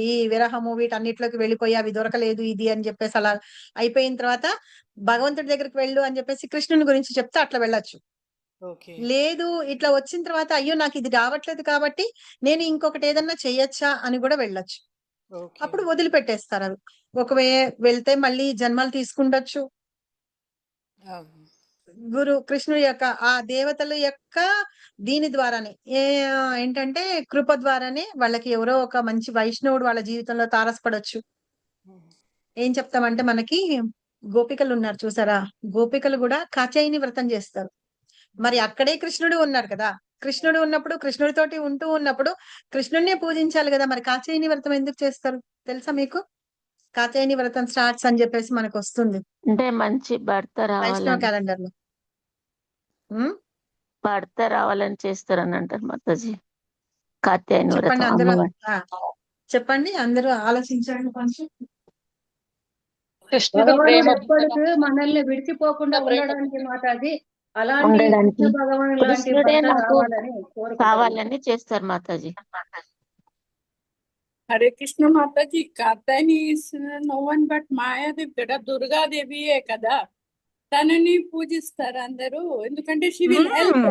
ఈ విరహము వీటన్నిటిలోకి వెళ్ళిపోయి అవి దొరకలేదు ఇది అని చెప్పేసి అలా అయిపోయిన తర్వాత భగవంతుడి దగ్గరికి వెళ్ళు అని చెప్పేసి కృష్ణుని గురించి చెప్తే అట్లా వెళ్ళొచ్చు. లేదు ఇట్లా వచ్చిన తర్వాత అయ్యో నాకు ఇది రావట్లేదు కాబట్టి నేను ఇంకొకటి ఏదన్నా చెయ్యొచ్చా అని కూడా వెళ్ళొచ్చు. అప్పుడు వదిలిపెట్టేస్తారు అవి. ఒకవేళ వెళ్తే మళ్ళీ జన్మలు తీసుకుండొచ్చు. గురు కృష్ణుడి యొక్క ఆ దేవతల యొక్క దీని ద్వారానే ఏంటంటే కృప ద్వారానే వాళ్ళకి ఎవరో ఒక మంచి వైష్ణవుడు వాళ్ళ జీవితంలో తారసపడొచ్చు. ఏం చెప్తామంటే మనకి గోపికలు ఉన్నారు చూసారా, గోపికలు కూడా కాచాయిని వ్రతం చేస్తారు. మరి అక్కడే కృష్ణుడు ఉన్నాడు కదా, కృష్ణుడు ఉన్నప్పుడు కృష్ణుడితోటి ఉంటూ ఉన్నప్పుడు కృష్ణుడినే పూజించాలి కదా. మరి కాత్యాయని వ్రతం ఎందుకు చేస్తారు తెలుసా మీకు? కాత్యాయని వ్రతం స్టార్ట్స్ అని చెప్పేసి మనకు వస్తుంది అంటే మంచి భర్త వైష్ణవ రావాలని క్యాలెండర్ లో. భర్త రావాలని చేస్తారని అంటారు మాతాజీ. కాత్యాయని చెప్పండి వ్రతం అందరూ. అమ్మవారు. చెప్పండి అందరూ ఆలోచించండి కొంచెం. కృష్ణుడు భగవానుడు ప్రేమ ఎప్పటికీ మనల్ని విడిచిపోకుండా ఉండడానికి మాతాజీ అలాంటి ఉండడానికి కృష్ణ భగవాను లాంటి కృష్ణుడే భర్త నాకు రావాలని కోరుకుంటారు. కావాలని చేస్తారు మాతాజీ. హరే కృష్ణ మాతాజీ. Katyayani no one but Mayadevi కదా, దుర్గాదేవియే కదా, తనని పూజిస్తారు అందరూ. ఎందుకంటే షీ విల్ హెల్ప్,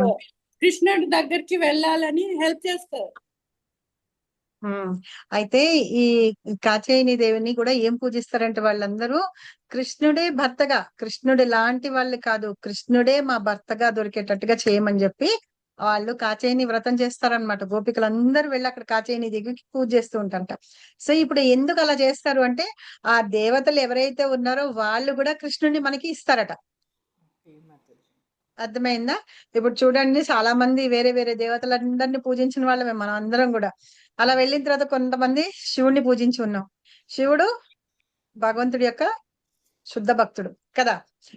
కృష్ణుడి దగ్గరికి వెళ్ళాలని హెల్ప్ చేస్తారు. అయితే ఈ కాత్యాయని దేవిని కూడా ఏం పూజిస్తారంటే వాళ్ళందరూ కృష్ణుడే భర్తగా, కృష్ణుడి లాంటి వాళ్ళు కాదు, కృష్ణుడే మా భర్తగా దొరికేటట్టుగా చేయమని చెప్పి వాళ్ళు కాత్యాయని వ్రతం చేస్తారనమాట. గోపికలందరూ వెళ్ళి అక్కడ కాత్యాయని దేవికి పూజ చేస్తూ ఉంటారంట. సో ఇప్పుడు ఎందుకు అలా చేస్తారు అంటే ఆ దేవతలు ఎవరైతే ఉన్నారో వాళ్ళు కూడా కృష్ణుడిని మనకి ఇస్తారట. అర్థమైందా? ఇప్పుడు చూడండి, చాలా మంది వేరే వేరే దేవతలందరినీ పూజించిన వాళ్ళమే మనం అందరం కూడా. అలా వెళ్ళిన తర్వాత కొంతమంది శివుణ్ణి పూజించి ఉన్నాం. శివుడు భగవంతుడి యొక్క శుద్ధ భక్తుడు కదా.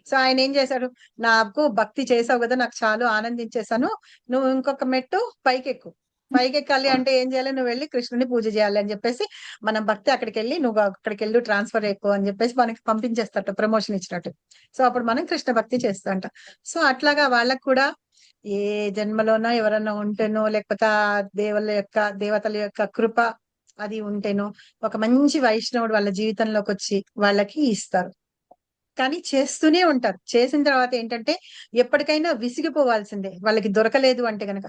సో ఆయన ఏం చేశాడు, నాకు భక్తి చేసావు కదా, నాకు చాలు ఆనందించేశాను, నువ్వు ఇంకొక మెట్టు పైకెక్కు. పైకెక్కాలి అంటే ఏం చేయాలి, నువ్వు వెళ్ళి కృష్ణుని పూజ చేయాలి అని చెప్పేసి మనం భక్తి అక్కడికి వెళ్ళి నువ్వు అక్కడికి వెళ్ళి ట్రాన్స్ఫర్ ఎక్కువ అని చెప్పేసి మనకి పంపించేస్తాట, ప్రమోషన్ ఇచ్చినట్టు. సో అప్పుడు మనం కృష్ణ భక్తి చేస్తాంట. సో అట్లాగా వాళ్ళకు కూడా ఏ జన్మలోనో ఎవరన్నా ఉంటేనో, లేకపోతే ఆ దేవతల యొక్క కృప అది ఉంటేనో ఒక మంచి వైష్ణవుడు వాళ్ళ జీవితంలోకి వచ్చి వాళ్ళకి ఇస్తారు. కానీ చేస్తూనే ఉంటారు. చేసిన తర్వాత ఏంటంటే ఎప్పటికైనా విసిగిపోవాల్సిందే వాళ్ళకి దొరకలేదు అంటే గనక.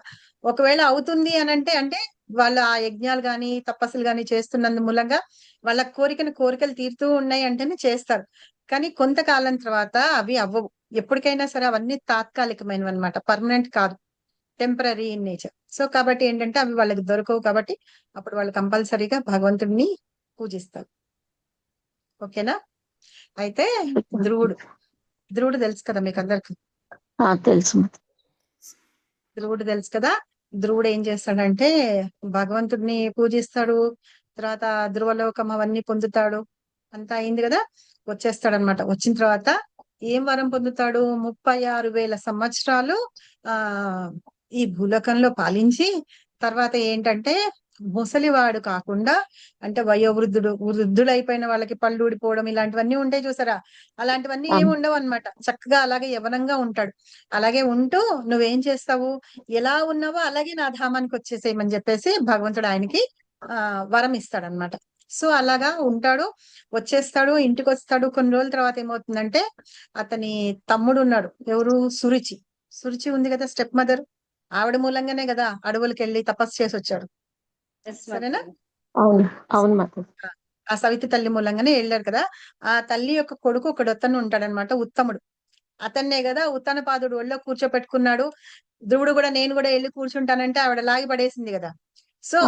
ఒకవేళ అవుతుంది అని అంటే వాళ్ళు ఆ యజ్ఞాలు గాని తపస్సులు గాని చేస్తున్నందు మూలంగా వాళ్ళ కోరికలు తీరుతూ ఉన్నాయి అంటేనే చేస్తారు. కానీ కొంతకాలం తర్వాత అవి అవ్వవు. ఎప్పటికైనా సరే అవన్నీ తాత్కాలికమైనవి అనమాట, పర్మనెంట్ కాదు, టెంపరీ ఇన్ నేచర్. సో కాబట్టి ఏంటంటే అవి వాళ్ళకి దొరకవు. కాబట్టి అప్పుడు వాళ్ళు కంపల్సరీగా భగవంతుడిని పూజిస్తారు. ఓకేనా? అయితే ధ్రువుడు తెలుసు కదా మీకు అందరికి. తెలుసు. ధ్రువుడు తెలుసు కదా. ధ్రువుడు ఏం చేస్తాడంటే భగవంతుడిని పూజిస్తాడు, తర్వాత ధ్రువలోకం అవన్నీ పొందుతాడు. అంతా అయింది కదా, వచ్చేస్తాడనమాట. వచ్చిన తర్వాత ఏం వరం పొందుతాడు, 36,000 సంవత్సరాలు ఈ భూలోకంలో పాలించి తర్వాత ఏంటంటే ముసలివాడు కాకుండా, అంటే వృద్ధుడైపోయిన వాళ్ళకి పళ్ళు ఊడిపోవడం ఇలాంటివన్నీ ఉంటాయి చూసారా, అలాంటివన్నీ ఏమి ఉండవు అనమాట. చక్కగా అలాగే యవనంగా ఉంటాడు. అలాగే ఉంటూ నువ్వేం చేస్తావు, ఎలా ఉన్నావో అలాగే నా ధామానికి వచ్చేసేయమని చెప్పేసి భగవంతుడు ఆయనకి వరం ఇస్తాడనమాట. సో అలాగా ఉంటాడు, వచ్చేస్తాడు, ఇంటికి వస్తాడు. కొన్ని రోజుల తర్వాత ఏమవుతుందంటే అతని తమ్ముడు ఉన్నాడు, ఎవరు, సురుచి ఉంది కదా, స్టెప్ మదర్. ఆవిడ మూలంగానే కదా అడవులకి వెళ్ళి తపస్సు చేసి వచ్చాడు. సరేనా? అవును. ఆ సవితి తల్లి మూలంగానే వెళ్ళాడు కదా. ఆ తల్లి యొక్క కొడుకు ఒకడొత్తను ఉంటాడనమాట, ఉత్తముడు. అతన్నే కదా ఉత్తనపాదుడు ఒళ్ళో కూర్చోపెట్టుకున్నాడు. ధ్రువుడు కూడా నేను కూడా వెళ్ళి కూర్చుంటానంటే ఆవిడ లాగి పడేసింది కదా. సో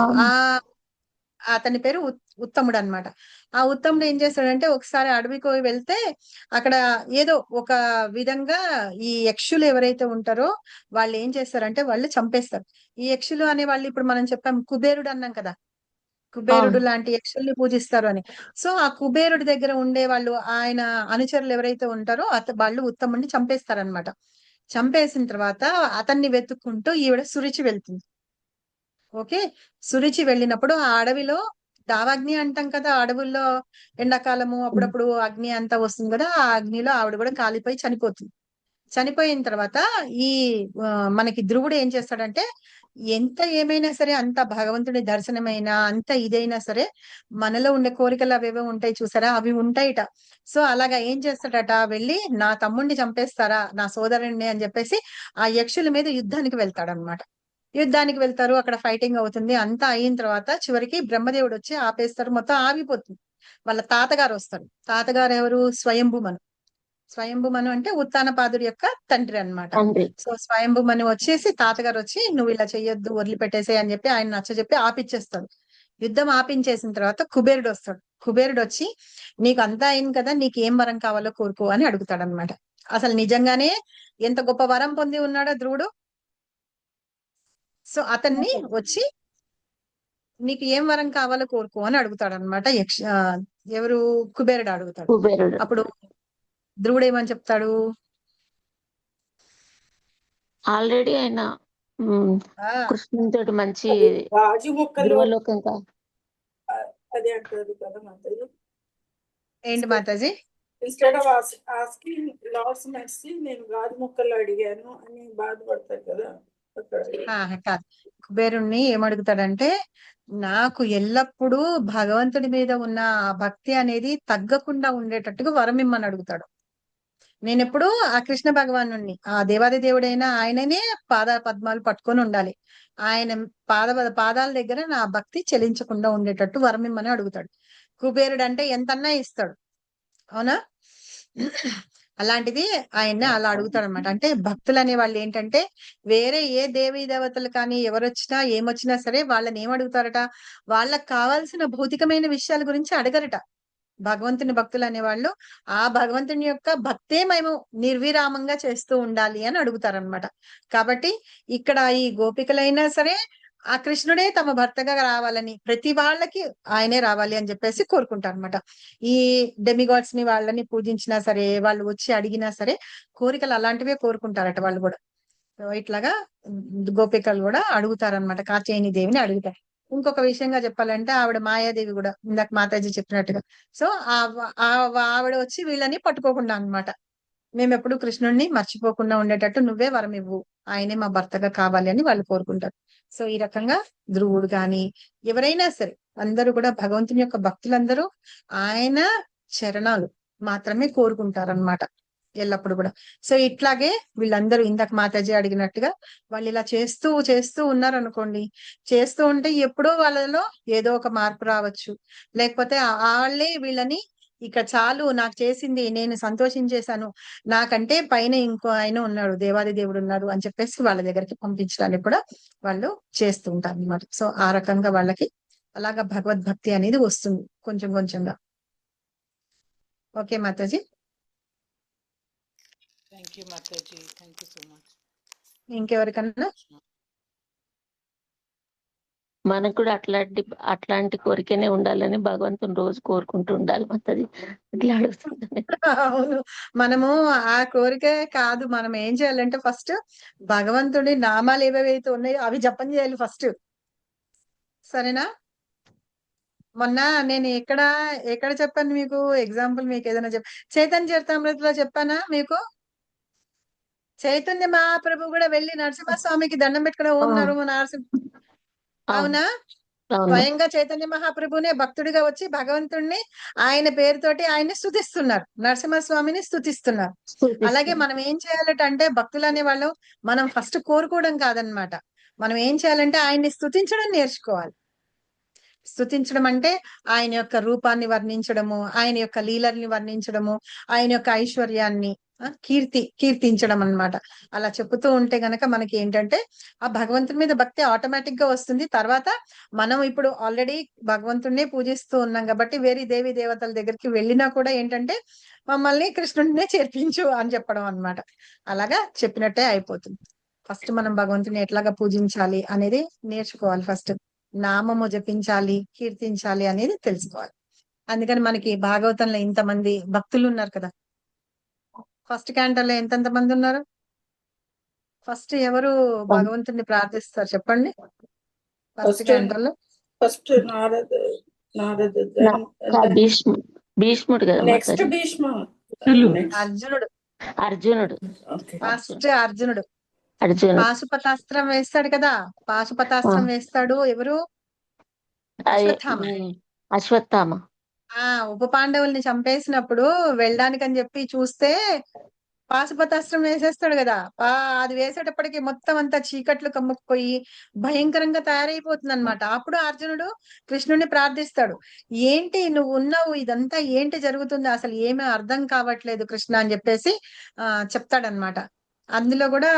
అతని పేరు ఉత్తముడు అనమాట. ఆ ఉత్తముడు ఏం చేస్తాడంటే ఒకసారి అడవికి వెళ్తే అక్కడ ఏదో ఒక విధంగా ఈ యక్షులు ఎవరైతే ఉంటారో వాళ్ళు ఏం చేస్తారంటే వాళ్ళు చంపేస్తారు. ఈ యక్షులు అనే వాళ్ళు ఇప్పుడు మనం చెప్పాం కుబేరుడు అన్నాం కదా, కుబేరుడు లాంటి యక్షుల్ని పూజిస్తారు అని. సో ఆ కుబేరుడి దగ్గర ఉండే వాళ్ళు, ఆయన అనుచరులు ఎవరైతే ఉంటారో వాళ్ళు ఉత్తముడిని చంపేస్తారనమాట. చంపేసిన తర్వాత అతన్ని వెతుక్కుంటూ ఈవిడ సురుచి వెళ్తుంది. ఓకే, సురుచి వెళ్ళినప్పుడు ఆ అడవిలో దావాగ్ని అంటాం కదా, అడవుల్లో ఎండాకాలము అప్పుడప్పుడు అగ్ని అంతా వస్తుంది కదా, ఆ అగ్నిలో ఆవిడ కూడా కాలిపోయి చనిపోతుంది. చనిపోయిన తర్వాత ఈ మనకి ధ్రువుడు ఏం చేస్తాడంటే ఎంత ఏమైనా సరే, అంత భగవంతుడి దర్శనమైనా అంత ఇదైనా సరే మనలో ఉండే కోరికలు అవేవో ఉంటాయి చూసారా, అవి ఉంటాయిట. సో అలాగా ఏం చేస్తాడట, వెళ్ళి నా తమ్ముడిని చంపేస్తారా, నా సోదరుణ్ణి అని చెప్పేసి ఆ యక్షుల మీద యుద్ధానికి వెళ్తాడనమాట. యుద్ధానికి వెళ్తారు, అక్కడ ఫైటింగ్ అవుతుంది. అంతా అయిన తర్వాత చివరికి బ్రహ్మదేవుడు వచ్చి ఆపేస్తారు, మొత్తం ఆగిపోతుంది. వాళ్ళ తాతగారు వస్తారు. తాతగారు ఎవరు, స్వయంభుమను అంటే ఉత్తానపాదుడి యొక్క తండ్రి అనమాట. సో స్వయంభుమను వచ్చేసి తాతగారు వచ్చి నువ్వు ఇలా చెయ్యొద్దు, వదిలిపెట్టేసే అని చెప్పి ఆయన నచ్చజెప్పి ఆపిచ్చేస్తాడు. యుద్ధం ఆపించేసిన తర్వాత కుబేరుడు వస్తాడు. కుబేరుడు వచ్చి నీకు అంతా అయింది కదా, నీకు ఏం వరం కావాలో కోరుకో అని అడుగుతాడు అనమాట. అసలు నిజంగానే ఎంత గొప్ప వరం పొంది ఉన్నాడో ధ్రువుడు. సో అతన్ని వచ్చి నీకు ఏం వరం కావాలో కోరుకో అని అడుగుతాడు అనమాట. ఎవరు, కుబేరుడు అడుగుతాడు. కుబేరుడు అప్పుడు ధ్రువుడు ఏమని చెప్తాడు? ఆల్రెడీ ఆయన ఆ కృష్ణునితోటి మంచి గాజు ముక్కలు ధ్రువలోకం అదే అంటారు కదా మాతాజీ. ఏంటి మాతాజీ? Instead of asking lord's mercy నేను గాజు ముక్కలు అడిగాను అని బాధపడతారు కదా అక్కడ. కాదు, కుబేరుణ్ణి ఏమడుగుతాడంటే, నాకు ఎల్లప్పుడూ భగవంతుడి మీద ఉన్న ఆ భక్తి అనేది తగ్గకుండా ఉండేటట్టుగా వరం ఇమ్మని అడుగుతాడు. నేను ఎప్పుడు ఆ కృష్ణ భగవాను, ఆ దేవాది దేవుడైన ఆయననే పద్మాలు పట్టుకొని ఉండాలి. ఆయన పాదాల దగ్గర నా భక్తి చెలించకుండా ఉండేటట్టు వరం ఇమ్మని అడుగుతాడు. కుబేరుడు అంటే ఎంతన్నా ఇస్తాడు, అవునా? అలాంటిది ఆయన్ని అలా అడుగుతాడు అనమాట. అంటే భక్తులు అనే వాళ్ళు ఏంటంటే, వేరే ఏ దేవీ దేవతలు కానీ ఎవరొచ్చినా ఏమొచ్చినా సరే వాళ్ళని ఏమడుగుతారట, వాళ్ళకి కావాల్సిన భౌతికమైన విషయాల గురించి అడగరట. భగవంతుని భక్తులు అనేవాళ్ళు ఆ భగవంతుని యొక్క భక్తే మేము నిర్విరామంగా చేస్తూ ఉండాలి అని అడుగుతారనమాట. కాబట్టి ఇక్కడ ఈ గోపికలైనా సరే ఆ కృష్ణుడే తమ భర్తగా రావాలని, ప్రతి వాళ్ళకి ఆయనే రావాలి అని చెప్పేసి కోరుకుంటారు అనమాట. ఈ డెమిగాడ్స్ ని వాళ్ళని పూజించినా సరే, వాళ్ళు వచ్చి అడిగినా సరే కోరికలు అలాంటివే కోరుకుంటారట వాళ్ళు కూడా. ఇట్లాగా గోపికలు కూడా అడుగుతారనమాట, కాచేయని దేవిని అడుగుతారు. ఇంకొక విషయంగా చెప్పాలంటే ఆవిడ మాయాదేవి కూడా ఇందాక మాతాజీ చెప్పినట్టుగా. సో ఆవిడ వచ్చి వీళ్ళని పట్టుకోకుండా అన్నమాట, మేము ఎప్పుడు కృష్ణుడిని మర్చిపోకుండా ఉండేటట్టు నువ్వే వరం ఇవ్వు, ఆయనే మా భర్తగా కావాలి అని వాళ్ళు కోరుకుంటారు. సో ఈ రకంగా ధ్రువుడు గాని ఎవరైనా సరే అందరూ కూడా భగవంతుని యొక్క భక్తులందరూ ఆయన చరణాలు మాత్రమే కోరుకుంటారన్నమాట ఎల్లప్పుడు కూడా. సో ఇట్లాగే వీళ్ళందరూ ఇందాక మాతాజీ అడిగినట్టుగా వాళ్ళు ఇలా చేస్తూ చేస్తూ ఉన్నారు అనుకోండి, చేస్తూ ఉంటే ఎప్పుడో వాళ్ళలో ఏదో ఒక మార్పు రావచ్చు. లేకపోతే వాళ్ళే వీళ్ళని ఇక చాలు, నాకు చేసింది, నేను సంతోషించేశాను, నాకంటే పైన ఇంకో ఆయన ఉన్నాడు, దేవాది దేవుడు ఉన్నాడు అని చెప్పేసి వాళ్ళ దగ్గరికి పంపించడానికి కూడా వాళ్ళు చేస్తూ ఉంటారు అనమాట. సో ఆ రకంగా వాళ్ళకి అలాగా భగవద్భక్తి అనేది వస్తుంది కొంచెం కొంచెంగా. ఓకే మాతాజీ, థ్యాంక్ యూ మాతాజీ, థ్యాంక్ యూ సో మచ్. ఇంకెవరికన్నా? మనకు కూడా అట్లాంటి కోరికనే ఉండాలని భగవంతుని రోజు కోరుకుంటూ ఉండాలి మాతాజీ. ఇట్లా అడుగుతుంది. అవును, మనము ఆ కోరిక కాదు, మనం ఏం చేయాలంటే ఫస్ట్ భగవంతుడి నామాలు ఏవేవైతే ఉన్నాయో అవి జపం చేయాలి ఫస్ట్, సరేనా? మొన్న నేను ఎక్కడ చెప్పాను మీకు ఎగ్జాంపుల్, మీకు ఏదైనా చైతన్య చరితామృతిలో చెప్పానా మీకు? చైతన్య మహాప్రభు కూడా వెళ్ళి నరసింహస్వామికి దండం పెట్టుకుని ఓం నమో నరసింహ, అవునా? స్వయంగా చైతన్య మహాప్రభునే భక్తుడిగా వచ్చి భగవంతుణ్ణి ఆయన పేరుతోటి ఆయన్ని స్తుతిస్తున్నారు, నరసింహస్వామిని స్తుతిస్తున్నారు. అలాగే మనం ఏం చేయాలంటే భక్తులు అనే వాళ్ళు మనం ఫస్ట్ కోరుకోవడం కాదనమాట, మనం ఏం చేయాలంటే ఆయన్ని స్తుతించడం నేర్చుకోవాలి. స్తుతించడం అంటే ఆయన యొక్క రూపాన్ని వర్ణించడము, ఆయన యొక్క లీలల్ని వర్ణించడము, ఆయన యొక్క ఐశ్వర్యాన్ని కీర్తించడం అన్నమాట. అలా చెప్పుతూ ఉంటే గనక మనకి ఏంటంటే ఆ భగవంతుని మీద భక్తి ఆటోమేటిక్ గా వస్తుంది. తర్వాత మనం ఇప్పుడు ఆల్రెడీ భగవంతుడినే పూజిస్తూ ఉన్నాం కాబట్టి వేరే దేవి దేవతల దగ్గరికి వెళ్ళినా కూడా ఏంటంటే మమ్మల్ని కృష్ణుడినే చేర్పించు అని చెప్పడం అన్నమాట. అలాగా చెప్పినట్టే అయిపోతుంది. ఫస్ట్ మనం భగవంతుని ఎట్లాగా పూజించాలి అనేది నేర్చుకోవాలి, ఫస్ట్ నామము జపించాలి, కీర్తించాలి అనేది తెలుసుకోవాలి. అందుకని మనకి భాగవతంలో ఇంతమంది భక్తులు ఉన్నారు కదా. ఫస్ట్ క్యాంటర్లో ఎంతెంత మంది ఉన్నారు? ఫస్ట్ ఎవరు భగవంతుని ప్రార్థిస్తారు చెప్పండి? ఫస్ట్ క్యాంటర్లో ఫస్ట్ భీష్ముడు కదా, నెక్స్ట్ భీష్మ, అర్జునుడు. ఫస్ట్ అర్జునుడు పాశుపతాస్త్రం వేస్తాడు కదా, పాశుపతాస్త్రం వేస్తాడు ఎవరు? అశ్వత్థామ. ఉప పాండవుల్ని చంపేసినప్పుడు వెళ్ళడానికని చెప్పి చూస్తే పాశుపతాస్త్రం వేసేస్తాడు కదా. అది వేసేటప్పటికి మొత్తం అంతా చీకట్లు కమ్ముకుపోయి భయంకరంగా తయారైపోతుంది అనమాట. అప్పుడు అర్జునుడు కృష్ణుడిని ప్రార్థిస్తాడు, ఏంటి నువ్వు ఉన్నావు, ఇదంతా ఏంటి జరుగుతుంది, అసలు ఏమీ అర్థం కావట్లేదు కృష్ణ అని చెప్పేసి చెప్తాడనమాట. అందులో కూడా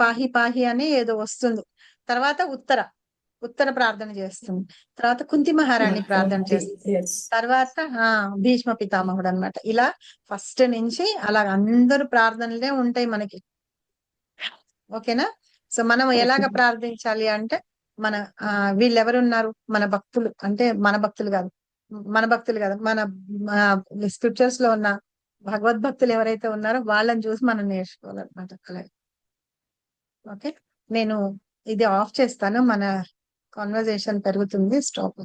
పాహి పాహి అని ఏదో వస్తుంది. తర్వాత ఉత్తర ప్రార్థన చేస్తుంది, తర్వాత కుంతి మహారాణి ప్రార్థన చేస్తుంది, తర్వాత భీష్మ పితామహుడు అన్నమాట. ఇలా ఫస్ట్ నుంచి అలా అందరు ప్రార్థనలే ఉంటాయి మనకి. ఓకేనా? సో మనం ఎలాగ ప్రార్థించాలి అంటే మన వీళ్ళెవరున్నారు, మన భక్తులు, అంటే మన భక్తులు కాదు, మన స్క్రిప్చర్స్ లో ఉన్న భగవద్భక్తులు ఎవరైతే ఉన్నారో వాళ్ళని చూసి మనం నేర్చుకోవాలన్నమాట. అలాగే ఓకే, నేను ఇది ఆఫ్ చేస్తాను, మన కాన్వర్జేషన్ పెరుగుతుంది, స్టాప్.